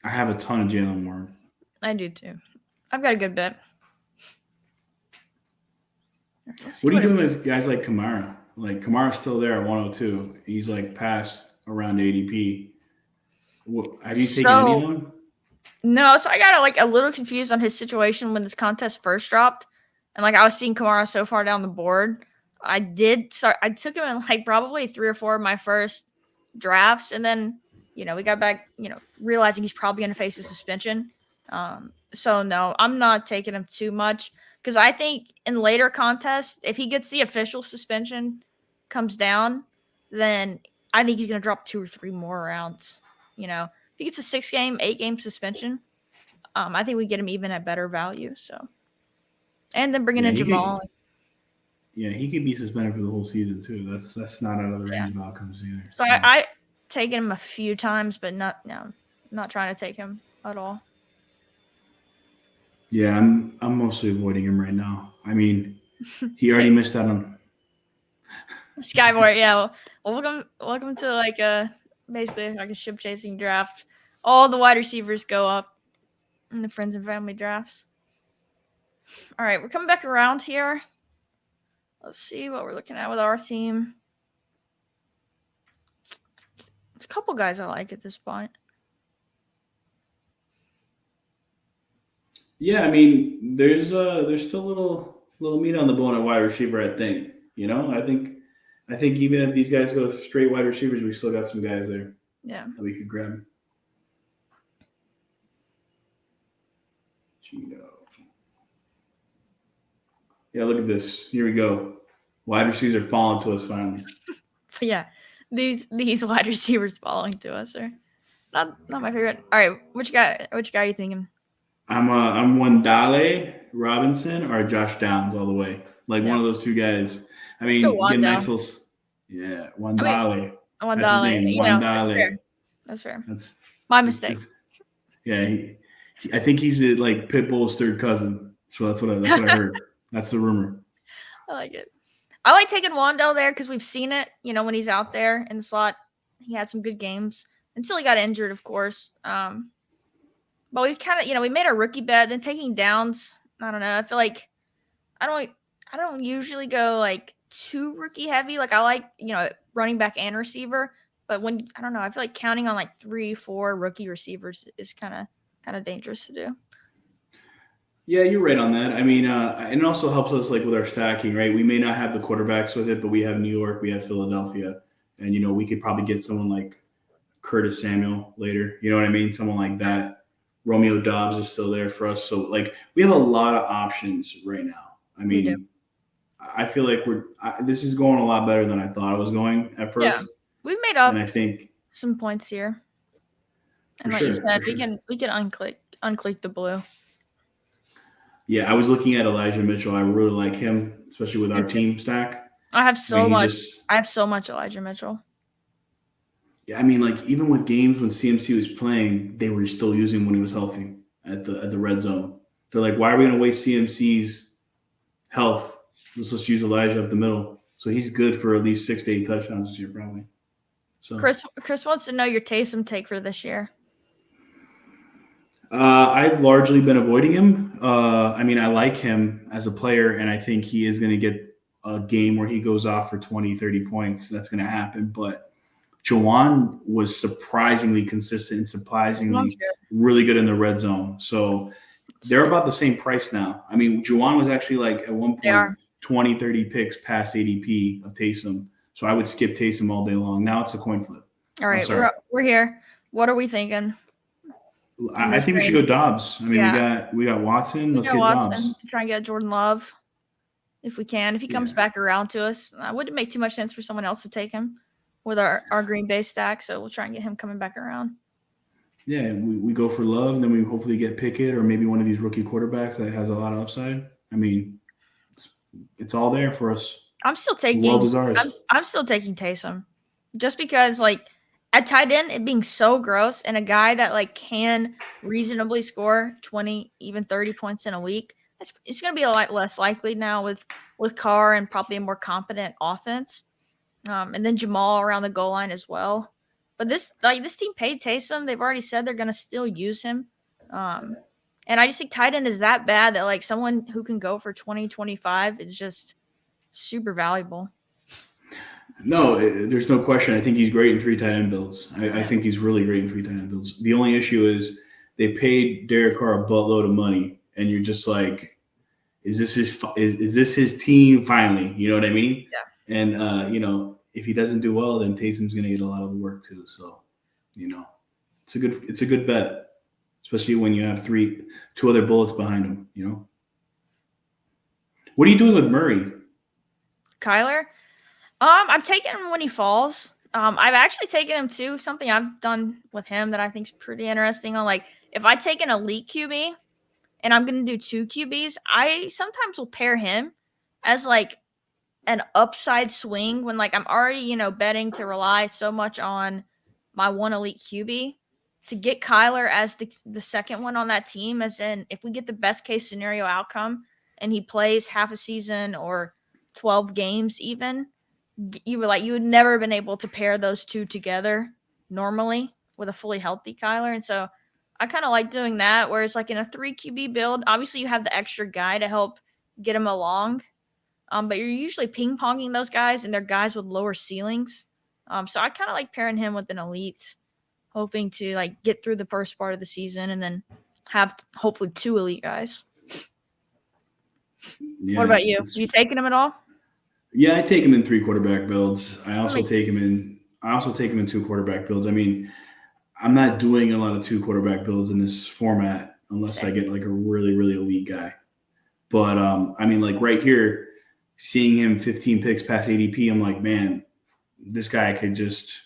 I have a ton of Jalen Warren. I do too. I've got a good bit. What are you doing with guys like Kamara? Like Kamara's still there at 102. He's like past around ADP. Have you taken any of them? No, so I got a little confused on his situation when this contest first dropped, and I was seeing Kamara so far down the board. I took him in probably 3 or 4 of my first drafts, and then we got back, realizing he's probably going to face a suspension. So no, I'm not taking him too much because I think in later contests, if he gets the official suspension comes down, then I think he's going to drop 2 or 3 more rounds. If he gets a 6-game, 8-game suspension, I think we get him even at better value. So, and then bringing in Jamal. He could be suspended for the whole season too. That's not out of the range of outcomes either. So I taken him a few times, but not trying to take him at all. Yeah, I'm mostly avoiding him right now. I mean, he already missed out on Skyboard. Yeah, well, welcome to basically a ship chasing draft. All the wide receivers go up in the friends and family drafts. All right, we're coming back around here. Let's see what we're looking at with our team. There's a couple guys I like at this point. Yeah, I mean, there's still a little meat on the bone at wide receiver. I think. I think even if these guys go straight wide receivers, we still got some guys there. Yeah, that we could grab. Gino. Yeah, look at this. Here we go. Wide receivers are falling to us finally. But yeah, these wide receivers falling to us are not my favorite. All right, which guy are you thinking? I'm one Dale Robinson or Josh Downs all the way. One of those two guys. I mean, get nice little. Yeah, one Dale. One That's Dale. his name. One Dale. That's fair. That's my mistake. I think he's like Pitbull's third cousin. So that's what I heard. That's the rumor. I like it. I like taking Wandell there because we've seen it. When he's out there in the slot, he had some good games until he got injured, of course. But we've kind of, we made a rookie bet. Then taking Downs, I don't know. I feel like I don't usually go too rookie heavy. I like running back and receiver. But I don't know. I feel like counting on 3, 4 rookie receivers is kind of dangerous to do. Yeah, you're right on that. I mean, and it also helps us with our stacking, right? We may not have the quarterbacks with it, but we have New York, we have Philadelphia, and we could probably get someone like Curtis Samuel later. You know what I mean? Someone like that. Romeo Dobbs is still there for us, so we have a lot of options right now. I mean, I feel like this is going a lot better than I thought it was going at first. Yeah, we've made up. And I think some points here, and you said, we can unclick the blue. Yeah, I was looking at Elijah Mitchell. I really like him, especially with our team stack. I have so much Elijah Mitchell. Yeah, I mean, even with games when CMC was playing, they were still using him when he was healthy at the red zone. They're like, why are we going to waste CMC's health? Let's just use Elijah up the middle. So he's good for at least 6 to 8 touchdowns this year, probably. So Chris wants to know your Taysom take for this year. I've largely been avoiding him. I mean, I like him as a player, and I think he is going to get a game where he goes off for 20, 30 points. That's going to happen. But Jawan was surprisingly consistent and One's surprisingly good. really good in the red zone. So they're about the same price now. I mean, Jawan was actually like at one They point are. 20, 30 picks past ADP of Taysom. So I would skip Taysom all day long. Now it's a coin flip. All I'm right, sorry. we're here. What are we thinking? In I this think we should range? go Dobbs. I mean, Yeah. we got Watson. We Let's got get Watson. Dobbs. Try and get Jordan Love if we can. If he comes Yeah. back around to us, wouldn't make too much sense for someone else to take him with our Green Bay stack. So we'll try and get him coming back around. Yeah, we go for Love, and then we hopefully get Pickett or maybe one of these rookie quarterbacks that has a lot of upside. I mean, it's all there for us. I'm still The world taking. is ours. I'm still taking Taysom, just because like at tight end it being so gross, and a guy that like can reasonably score 20, even 30 points in a week. It's going to be a lot less likely now with Carr and probably a more competent offense. And then Jamal around the goal line as well. But this team paid Taysom. They've already said they're going to still use him. And I just think tight end is that bad that like someone who can go for 20, 25 is just super valuable. No, there's no question. I think he's great in 3 tight end builds. I think he's really great in 3 tight end builds. The only issue is they paid Derek Carr a buttload of money, and you're just like, is this his team finally? You know what I mean? Yeah. And if he doesn't do well, then Taysom's going to get a lot of the work too. So, it's a good bet, especially when you have 2 other bullets behind him. What are you doing with Murray? Kyler? I've taken him when he falls. I've actually taken him too. Something I've done with him that I think is pretty interesting. On like if I take an elite QB and I'm gonna do 2 QBs, I sometimes will pair him as like an upside swing when like I'm already, betting to rely so much on my one elite QB to get Kyler as the second one on that team, as in if we get the best case scenario outcome and he plays half a season or 12 games even, you would never have been able to pair those two together normally with a fully healthy Kyler. And so I kind of like doing that, whereas like in a 3 QB build, obviously you have the extra guy to help get him along. But you're usually ping ponging those guys, and they're guys with lower ceilings. So I kind of like pairing him with an elite, hoping to like get through the first part of the season and then have hopefully 2 elite guys. Yes, what about you? You taking him at all? Yeah, I take him in 3 quarterback builds. I also take him in 2 quarterback builds. I mean, I'm not doing a lot of 2 quarterback builds in this format unless I get like a really, really elite guy. But I mean, like right here, seeing him 15 picks past ADP, I'm like, man, this guy could just.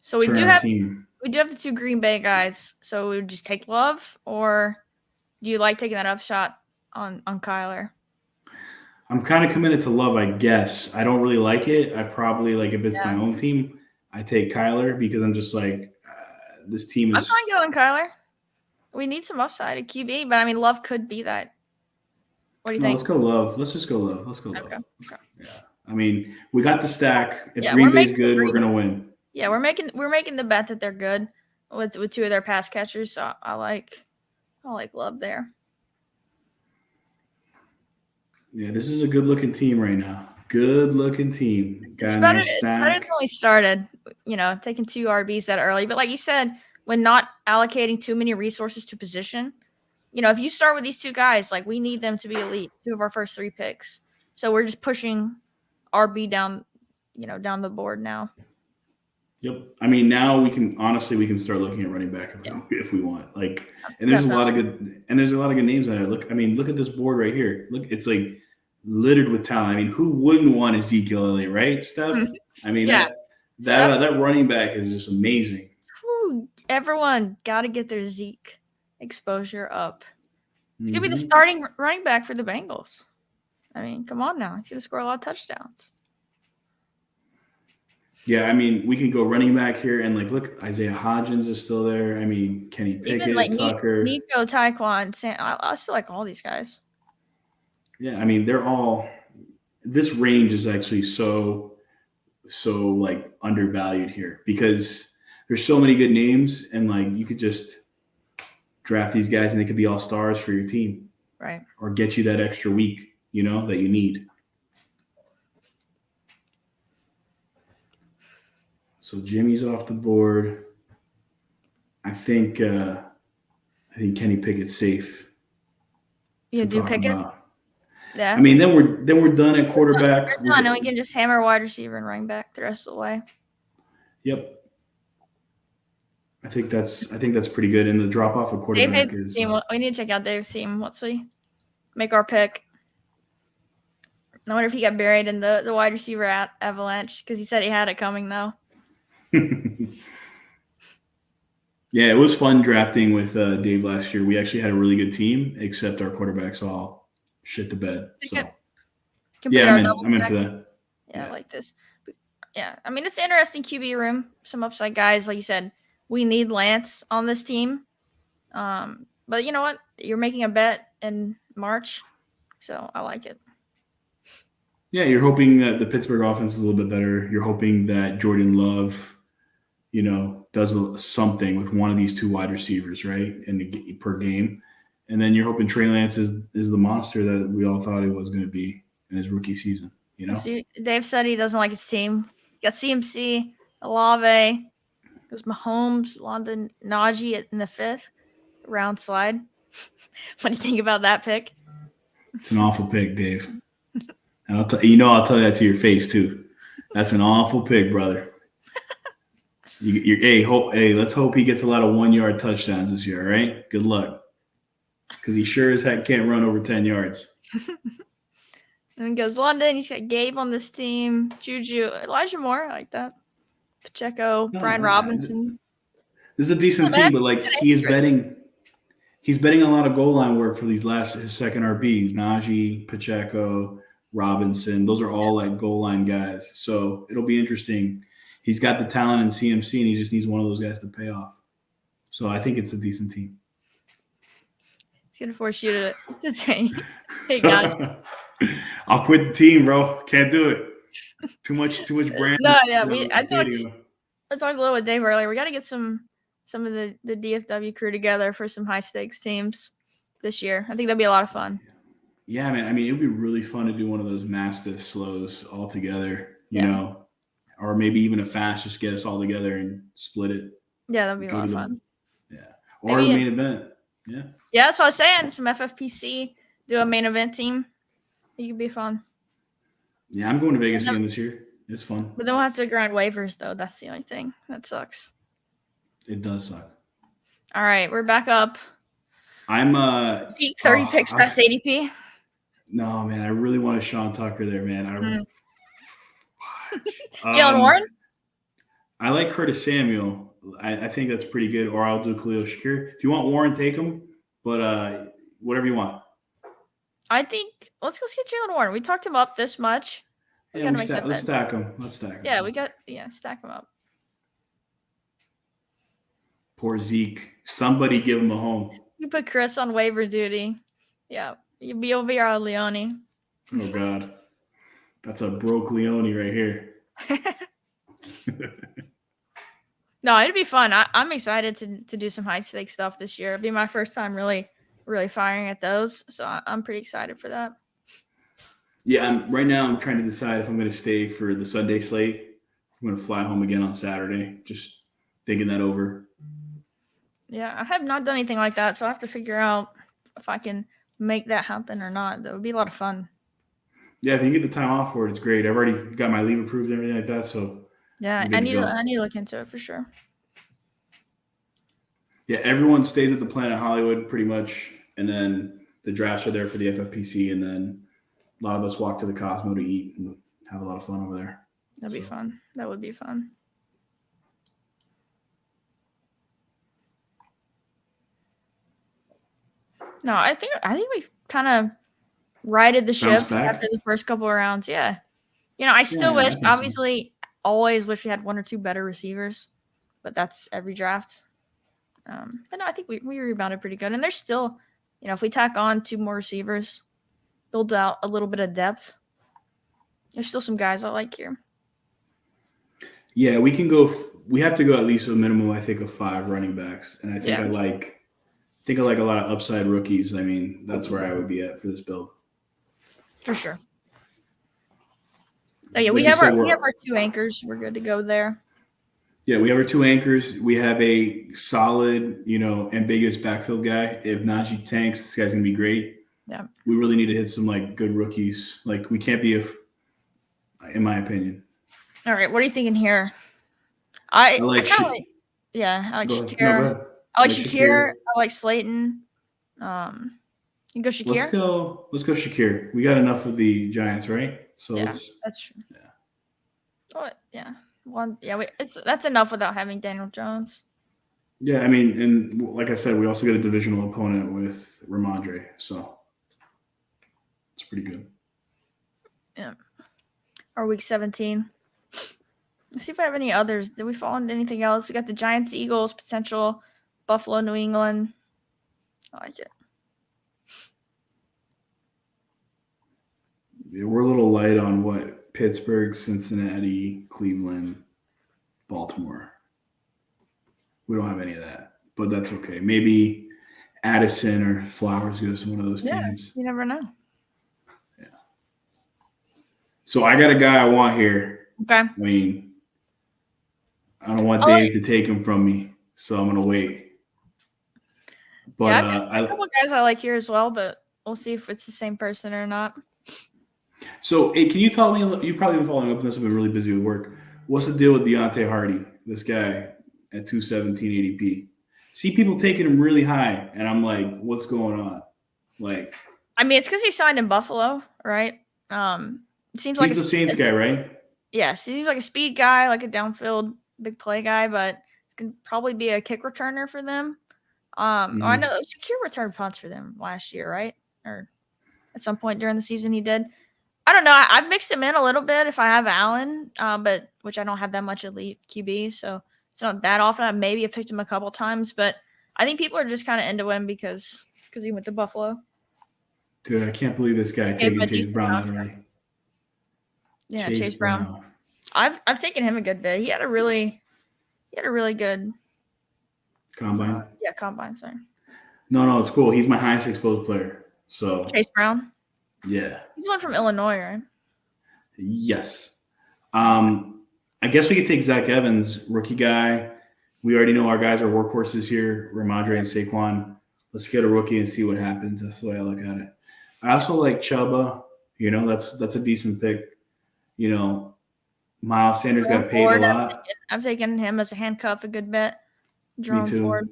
So we do have the 2 Green Bay guys. So we would just take Love, or do you like taking that upshot on Kyler? I'm kind of committed to Love, I guess. I don't really like it. I probably like if it's my own team, I take Kyler because I'm just like this team is. I'm fine going Kyler. We need some upside at QB, but I mean, Love could be that. What do you think? Let's go Love. Let's just go Love. Let's go Love. Okay. Yeah. I mean, we got the stack. If Green Bay's good, we're gonna win. Yeah, we're making the bet that they're good with 2 of their pass catchers. So I like Love there. Yeah, this is a good looking team right now. Good looking team. It's better than we started. Taking 2 RBs that early, but like you said, when not allocating too many resources to position, if you start with these 2 guys, like we need them to be elite, 2 of our first 3 picks. So we're just pushing RB down the board now. Yep. I mean, now we can start looking at running back if we want. Like, and there's a lot of good names on there. Look at this board right here. Look, it's like littered with talent. I mean, who wouldn't want Ezekiel Elliott, right, Steph? I mean, that running back is just amazing. Whew, everyone got to get their Zeke exposure up. He's gonna be the starting running back for the Bengals. I mean, come on now. He's gonna score a lot of touchdowns. Yeah, I mean, we can go running back here and like look, Isaiah Hodgins is still there. I mean, Kenny Pickett, even like Tucker, Nico, Tyquan, I still like all these guys. Yeah, I mean, they're all. This range is actually so like undervalued here because there's so many good names and like you could just draft these guys and they could be all stars for your team, Right. or get you that extra week, that you need. So Jimmy's off the board. I think Kenny Pickett's safe. You do Pickett? Yeah. I mean, then we're done at quarterback. We're done, and we can just hammer wide receiver and running back the rest of the way. Yep. I think that's pretty good. And the drop off of quarterback is. We need to check out Dave's team once we make our pick. I wonder if he got buried in the wide receiver avalanche, because he said he had it coming though. Yeah, it was fun drafting with Dave last year. We actually had a really good team, except our quarterbacks all shit the bed. So yeah, I'm in for that. Yeah, I like this. But yeah, I mean, it's an interesting QB room. Some upside guys, like you said. We need Lance on this team. But you know what? You're making a bet in March, so I like it. Yeah, you're hoping that the Pittsburgh offense is a little bit better. You're hoping that Jordan Love, does something with one of these two wide receivers, right, per game. And then you're hoping Trey Lance is the monster that we all thought he was going to be in his rookie season. So Dave said he doesn't like his team. He got CMC, Olave, goes Mahomes, London, Najee in the 5th round slide. What do you think about that pick? It's an awful pick, Dave. And I'll tell you that to your face too. That's an awful pick, brother. Hey, let's hope he gets a lot of 1-yard touchdowns this year. All right, good luck, because he sure as heck can't run over 10 yards. And then goes London. He's got Gabe on this team. Juju, Elijah Moore, I like that. Pacheco, Brian Robinson. This is a decent team, but he's betting a lot of goal line work for his second RBs. Najee, Pacheco, Robinson. Those are all goal line guys. So it'll be interesting. He's got the talent in CMC, and he just needs one of those guys to pay off. So I think it's a decent team. He's gonna force you to take Najee. I'll quit the team, bro. Can't do it. Too much brand. No, yeah. I talked a little with Dave earlier. We got to get some of the DFW crew together for some high stakes teams this year. I think that'd be a lot of fun. Yeah, man. I mean, it would be really fun to do one of those mastiff slows all together, you know, or maybe even a fast, just get us all together and split it. Yeah, that'd be a lot of fun. Yeah. Or a main event. Yeah. Yeah, that's what I was saying. Some FFPC, do a main event team. It could be fun. Yeah, I'm going to Vegas again this year. It's fun. But then we'll have to grind waivers, though. That's the only thing. That sucks. It does suck. All right, we're back up. I'm 30 picks past ADP. No, man, I really want a Sean Tucker there, man. Jalen Warren? I like Curtis Samuel. I think that's pretty good. Or I'll do Khalil Shakir. If you want Warren, take him. But whatever you want. I think let's get Jalen Warren. We talked him up this much. Let's stack him. Yeah, stack him up. Poor Zeke. Somebody give him a home. You put Chris on waiver duty. Yeah, you'll be our Leone. Oh God, that's a broke Leone right here. No, it'd be fun. I'm excited to do some high stakes stuff this year. It'll be my first time really firing at those, so I'm pretty excited for that. Yeah, right now I'm trying to decide if I'm going to stay for the Sunday slate. I'm going to fly home again on Saturday. Just thinking that over. Yeah, I have not done anything like that, so I have to figure out if I can make that happen or not. That would be a lot of fun. Yeah, if you get the time off for it, it's great. I've already got my leave approved and everything like that, so yeah, I need to look into it for sure. Yeah, everyone stays at the Planet Hollywood pretty much, and then the drafts are there for the FFPC, and then a lot of us walk to the Cosmo to eat and have a lot of fun over there. That'd be fun. That would be fun. No, I think we kind of righted the ship after the first couple of rounds. Yeah. I still wish, obviously, always wish we had one or two better receivers, but that's every draft. But no, I think we rebounded pretty good. And there's still, if we tack on 2 more receivers, build out a little bit of depth, there's still some guys I like here. Yeah, we can go. We have to go at least a minimum, I think, of 5 running backs. And I think I like think of like a lot of upside rookies. I mean, that's where I would be at for this build. For sure. Oh, yeah, Like we you have said, our 2 anchors. We're good to go there. Yeah, we have our 2 anchors. We have a solid, ambiguous backfield guy. If Najee tanks, this guy's gonna be great. Yeah. We really need to hit some like good rookies. Like we can't be in my opinion. All right, what are you thinking here? I like kinda like Shakir. No, go ahead. I like Shakir. I like Slayton. You go Shakir? Let's go Shakir. We got enough of the Giants, right? So Yeah, that's true. Yeah. Oh, yeah. That's enough without having Daniel Jones. Yeah, I mean, and like I said, we also got a divisional opponent with Ramondre, so it's pretty good. Yeah. Or week 17. Let's see if I have any others. Did we fall into anything else? We got the Giants, Eagles, potential Buffalo, New England. I like it. Yeah, we're a little light on what Pittsburgh, Cincinnati, Cleveland, Baltimore. We don't have any of that, but that's okay. Maybe Addison or Flowers goes to one of those teams. You never know. Yeah. So I got a guy I want here. Okay. I mean, I don't want Dave to take him from me, so I'm gonna wait. But yeah, I've got a couple guys I like here as well, but we'll see if it's the same person or not. So, hey, can you tell me? You've probably been following up on this. I've been really busy with work. What's the deal with Deontay Hardy? This guy at 217 ADP. See people taking him really high, and I'm like, what's going on? Like, I mean, it's because he signed in Buffalo, right? It seems like he's the Saints guy, right? Yes, he seems like a speed guy, like a downfield big play guy, but it's gonna probably be a kick returner for them. I know Shakir returned punts for them last year, right? Or at some point during the season he did. I don't know. I've mixed him in a little bit if I have Allen, but which I don't have that much elite QB, so it's not that often. I maybe have picked him a couple times, but I think people are just kind of into him because he went to Buffalo. Dude, I can't believe this guy taking Chase Brown already. Yeah, Chase Brown. I've taken him a good bit. He had a really good combine. Yeah, combine. Sorry. No, it's cool. He's my highest exposed player. So Chase Brown. Yeah. He's one from Illinois, right? Yes. I guess we could take Zach Evans, rookie guy. We already know our guys are workhorses here, Ramondre and Saquon. Let's get a rookie and see what happens. That's the way I look at it. I also like Chuba. That's a decent pick. Miles Sanders got paid a lot. I'm taking him as a handcuff a good bit. Me too. Ford.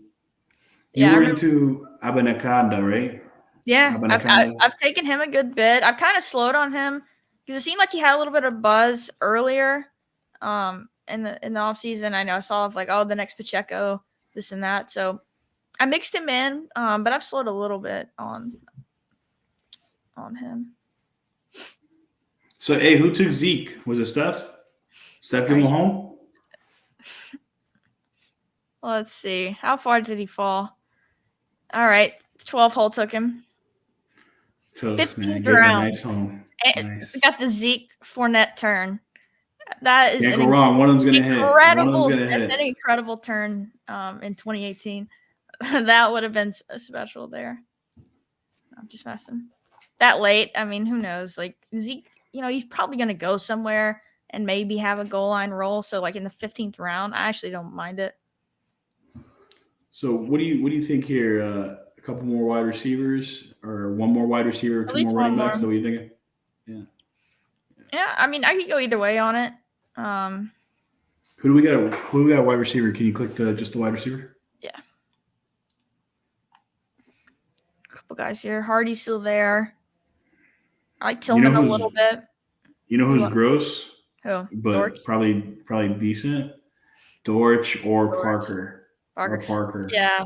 You were into Abanikanda, right? Yeah, I've taken him a good bit. I've kind of slowed on him because it seemed like he had a little bit of buzz earlier in the offseason. I know I saw like, the next Pacheco, this and that. So I mixed him in, but I've slowed a little bit on him. So, hey, who took Zeke? Was it Steph? Steph give him home? Let's see. How far did he fall? All right. 12 hole took him. Toast, man. Get a nice home. Nice. Got the Zeke Fournette turn. That is can't go wrong. One of them's gonna hit. That's an incredible turn in 2018. That would have been special there. I'm just messing. That late, I mean, who knows? Like Zeke, he's probably gonna go somewhere and maybe have a goal line role. So like in the 15th round, I actually don't mind it. So what do you think here? A couple more wide receivers, or one more wide receiver, or two more running backs? So what are you thinking? Yeah, I mean, I could go either way on it. Who do we got? Who got a wide receiver? Can you click just the wide receiver? Yeah. A couple guys here. Hardy's still there. I like Tillman a little bit. You know who's gross? Who? But Dortch? probably decent. Dortch or Parker. Or Parker. Yeah.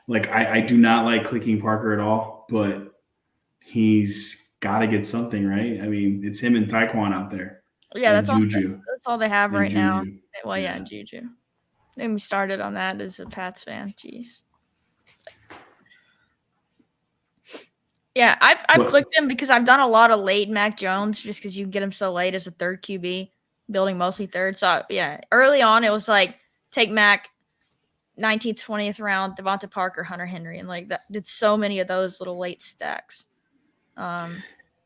Like I do not like clicking Parker at all, but he's got to get something, right? I mean, it's him and Tyquan out there. Yeah, that's Juju. That's all they have right Juju. now. Well, yeah, Juju. Let me started on that as a Pats fan. Jeez. Yeah, I've clicked him because I've done a lot of late Mac Jones just because you can get him so late as a third QB, building mostly third. So yeah, early on it was like take Mac, 19th, 20th round, Devonta Parker, Hunter Henry, and like that did so many of those little late stacks. And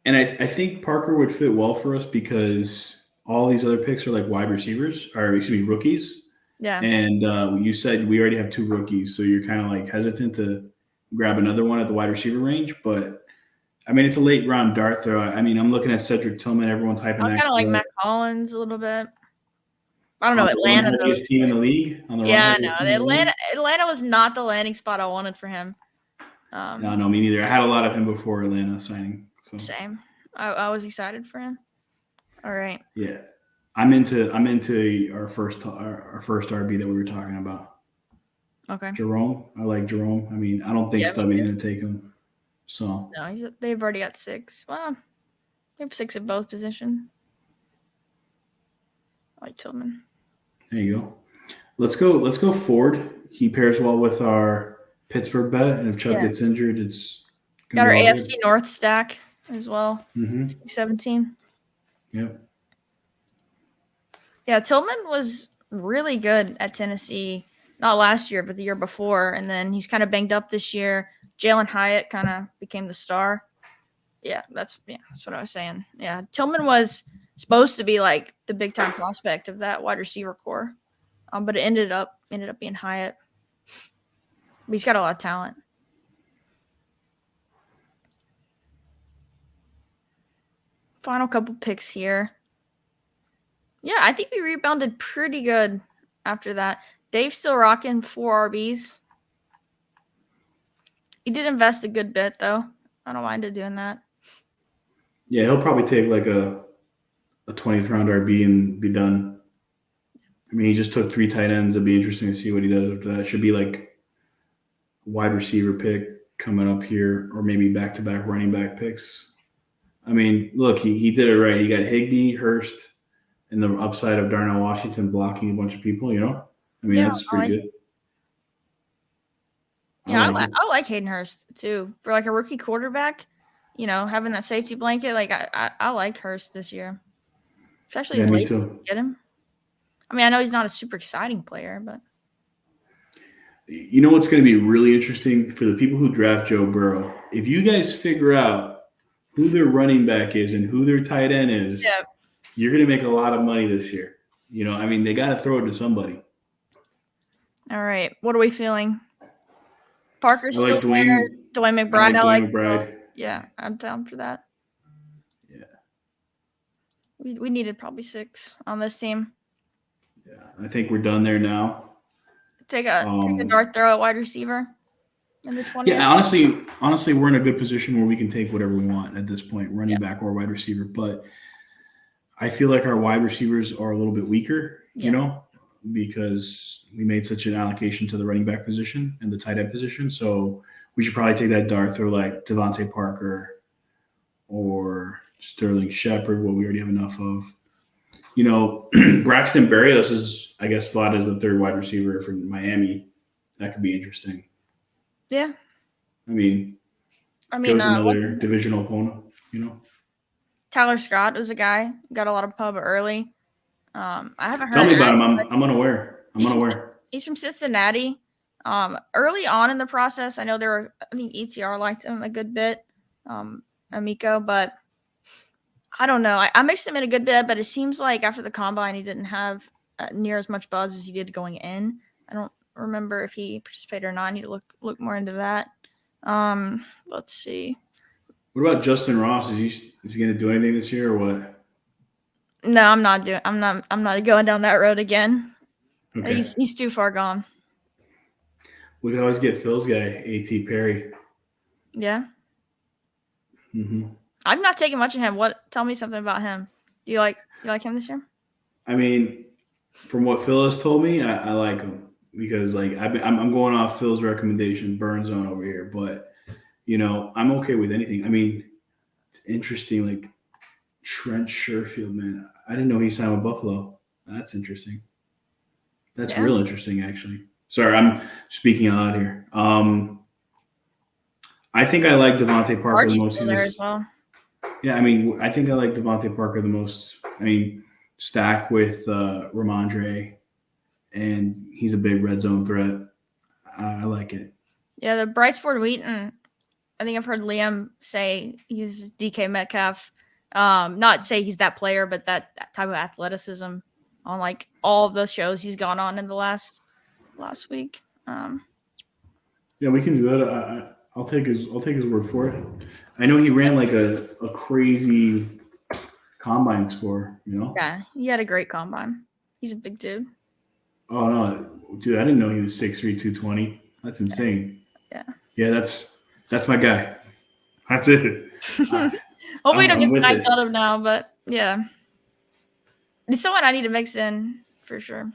I think Parker would fit well for us because all these other picks are like wide receivers, or excuse me, rookies. Yeah. And you said we already have 2 rookies, so you're kind of like hesitant to grab another one at the wide receiver range. But I mean, it's a late round dart throw. I mean, I'm looking at Cedric Tillman. Everyone's hyping I that. kind of like Matt Collins a little bit. I don't know, The Atlanta though. heaviest team in the league. On the Yeah, run no, Atlanta was not the landing spot I wanted for him. No, me neither. I had a lot of him before Atlanta signing. So same. I was excited for him. All right. Yeah, I'm into our first RB that we were talking about. Okay. Jerome. I like Jerome. I mean, I don't think Stubby's going to take him. So no, they've already got 6. Well, they have 6 at both positions. I like Tillman. There you go. Let's go Ford. He pairs well with our Pittsburgh bet, and if Chubb gets injured, it's got our AFC North stack as well. 17. Yep. Yeah, Tillman was really good at Tennessee, not last year, but the year before, and then he's kind of banged up this year. Jalen Hyatt kind of became the star. Yeah, that's what I was saying. Yeah, Tillman was supposed to be like the big time prospect of that wide receiver core, but it ended up being Hyatt. But he's got a lot of talent. Final couple picks here. Yeah, I think we rebounded pretty good after that. Dave's still rocking 4 RBs. He did invest a good bit, though. I don't mind doing that. Yeah, he'll probably take like a 20th round RB and be done. I mean, he just took 3 tight ends. It'd be interesting to see what he does after that. Should be like wide receiver pick coming up here, or maybe back-to-back running back picks. I mean, look, he did it right. He got Higbee, Hurst, and the upside of Darnell Washington blocking a bunch of people, you know? I mean, that's pretty good. Yeah, I like Hayden Hurst, too. For like a rookie quarterback, you know, having that safety blanket, like I like Hurst this year. Especially his late to get him. I mean, I know he's not a super exciting player, but. You know what's going to be really interesting for the people who draft Joe Burrow? If you guys figure out who their running back is and who their tight end is, you're going to make a lot of money this year. You know, I mean, they got to throw it to somebody. All right. What are we feeling? Parker's I like still there. Dwayne McBride. I like McBride. Yeah, I'm down for that. Yeah. We needed probably 6 on this team. Yeah, I think we're done there now. Take a dart throw at wide receiver in the 20th. Yeah, honestly, we're in a good position where we can take whatever we want at this point, running back or wide receiver. But I feel like our wide receivers are a little bit weaker, you know, because we made such an allocation to the running back position and the tight end position. So we should probably take that dart throw like Devontae Parker or Sterling Shepard, what we already have enough of. You know, Braxton Berrios is, I guess, slotted as the 3rd wide receiver for Miami. That could be interesting. Yeah. I mean, another divisional opponent, you know. Tyler Scott was a guy, got a lot of pub early. I haven't heard. Tell me about him. I'm unaware. He's from Cincinnati. Early on in the process, I know I think ETR liked him a good bit, Amico, but I don't know. I mixed him in a good bit, but it seems like after the combine, he didn't have near as much buzz as he did going in. I don't remember if he participated or not. I need to look more into that. Let's see. What about Justin Ross? Is he going to do anything this year or what? No, I'm not going down that road again. Okay. He's too far gone. We could always get Phil's guy, A.T. Perry. Yeah. Mm-hmm. I'm not taking much of him. Tell me something about him. Do you like him this year? I mean, from what Phil has told me, I like him because like I'm going off Phil's recommendation, burn zone over here. But you know, I'm okay with anything. I mean, it's interesting. Like Trent Sherfield, man, I didn't know he signed with Buffalo. That's interesting. That's real interesting, actually. Sorry, I'm speaking out here. I think I like Devontae Parker the most. There as well. Yeah, I mean, I think I like Devontae Parker the most. I mean, stacked with Ramondre, and he's a big red zone threat. like it. Yeah, the Bryce Ford Wheaton. I think I've heard Liam say he's DK Metcalf. Not say he's that player, but that type of athleticism on like all of those shows he's gone on in the last week. Yeah, we can do that. I'll take his word for it. I know he ran like a crazy combine score. Yeah, he had a great combine. He's a big dude. Oh no, dude! I didn't know he was 6'3", 220. That's insane. Yeah. Yeah, that's my guy. That's it. Hopefully, don't get with sniped it. out of now, but yeah, it's someone I need to mix in for sure.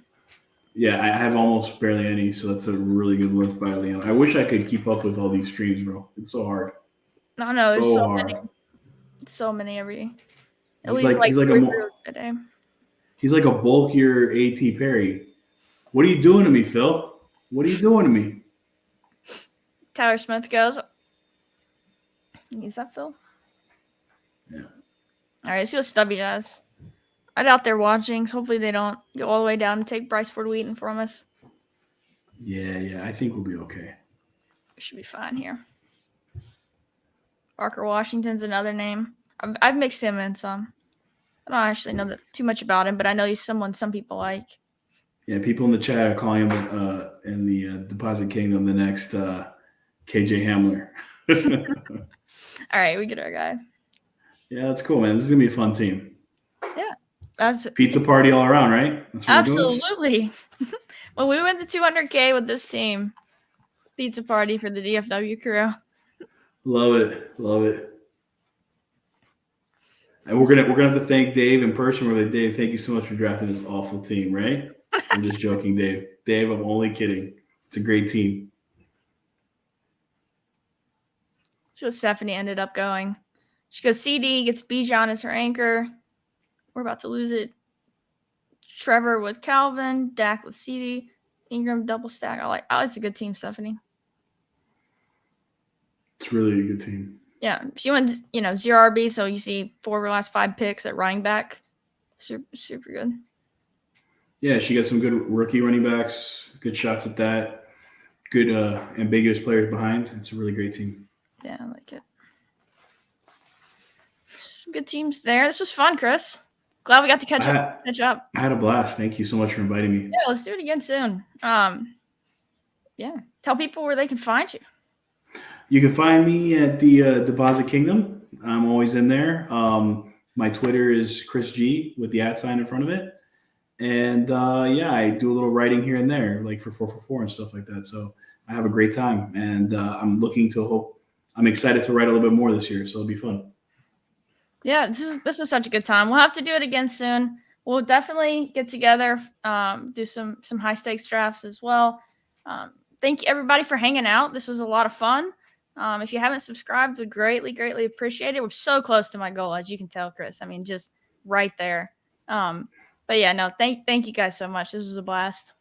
Yeah, I have almost barely any, so that's a really good look by Liam. I wish I could keep up with all these streams, bro. It's so hard. I know there's So so hard. many, so many every. At He's least like he's like three a a day. he's like a bulkier A.T. Perry. What are you doing to me, Phil? What are you doing to me? Tyler Smith goes. Is that Phil? Yeah. All right, let's see what Stubby does. I doubt they're watching, so hopefully they don't go all the way down and take Bryce Ford Wheaton from us. Yeah. I think we'll be okay. We should be fine here. Parker Washington's another name. I've mixed him in some. I don't actually know too much about him, but I know he's someone some people like. Yeah, people in the chat are calling him in the Deposit Kingdom the next KJ Hamler. All right, we get our guy. Yeah, that's cool, man. This is gonna be a fun team. Yeah, that's pizza party all around, right? That's what absolutely. When we win the 200K with this team, pizza party for the DFW crew. Love it. And we're gonna have to thank Dave in person. We're like, Dave, thank you so much for drafting this awful team, right? I'm just joking, Dave. Dave, I'm only kidding. It's a great team. That's what Stephanie ended up going. She goes CD, gets Bijan as her anchor. We're about to lose it. Trevor with Calvin, Dak with CD, Ingram double stack. I like it's a good team, Stephanie. It's really a good team. Yeah, she went 0 RB, so you see 4 of her last 5 picks at running back. Super good. Yeah, she got some good rookie running backs, good shots at that, good ambiguous players behind. It's a really great team. Yeah, I like it. Some good teams there. This was fun, Chris. Glad we got to catch up. I had a blast. Thank you so much for inviting me. Yeah, let's do it again soon. Yeah, tell people where they can find you. You can find me at the Deposit Kingdom. I'm always in there. My Twitter is ChrisGee with the @ in front of it. And I do a little writing here and there, like for 444 and stuff like that. So I have a great time, and I'm excited to write a little bit more this year. So it'll be fun. Yeah, this was such a good time. We'll have to do it again soon. We'll definitely get together, do some high stakes drafts as well. Thank you everybody for hanging out. This was a lot of fun. If you haven't subscribed, we greatly appreciate it. We're so close to my goal, as you can tell, Chris. I mean, just right there. But yeah, no, thank you guys so much. This was a blast.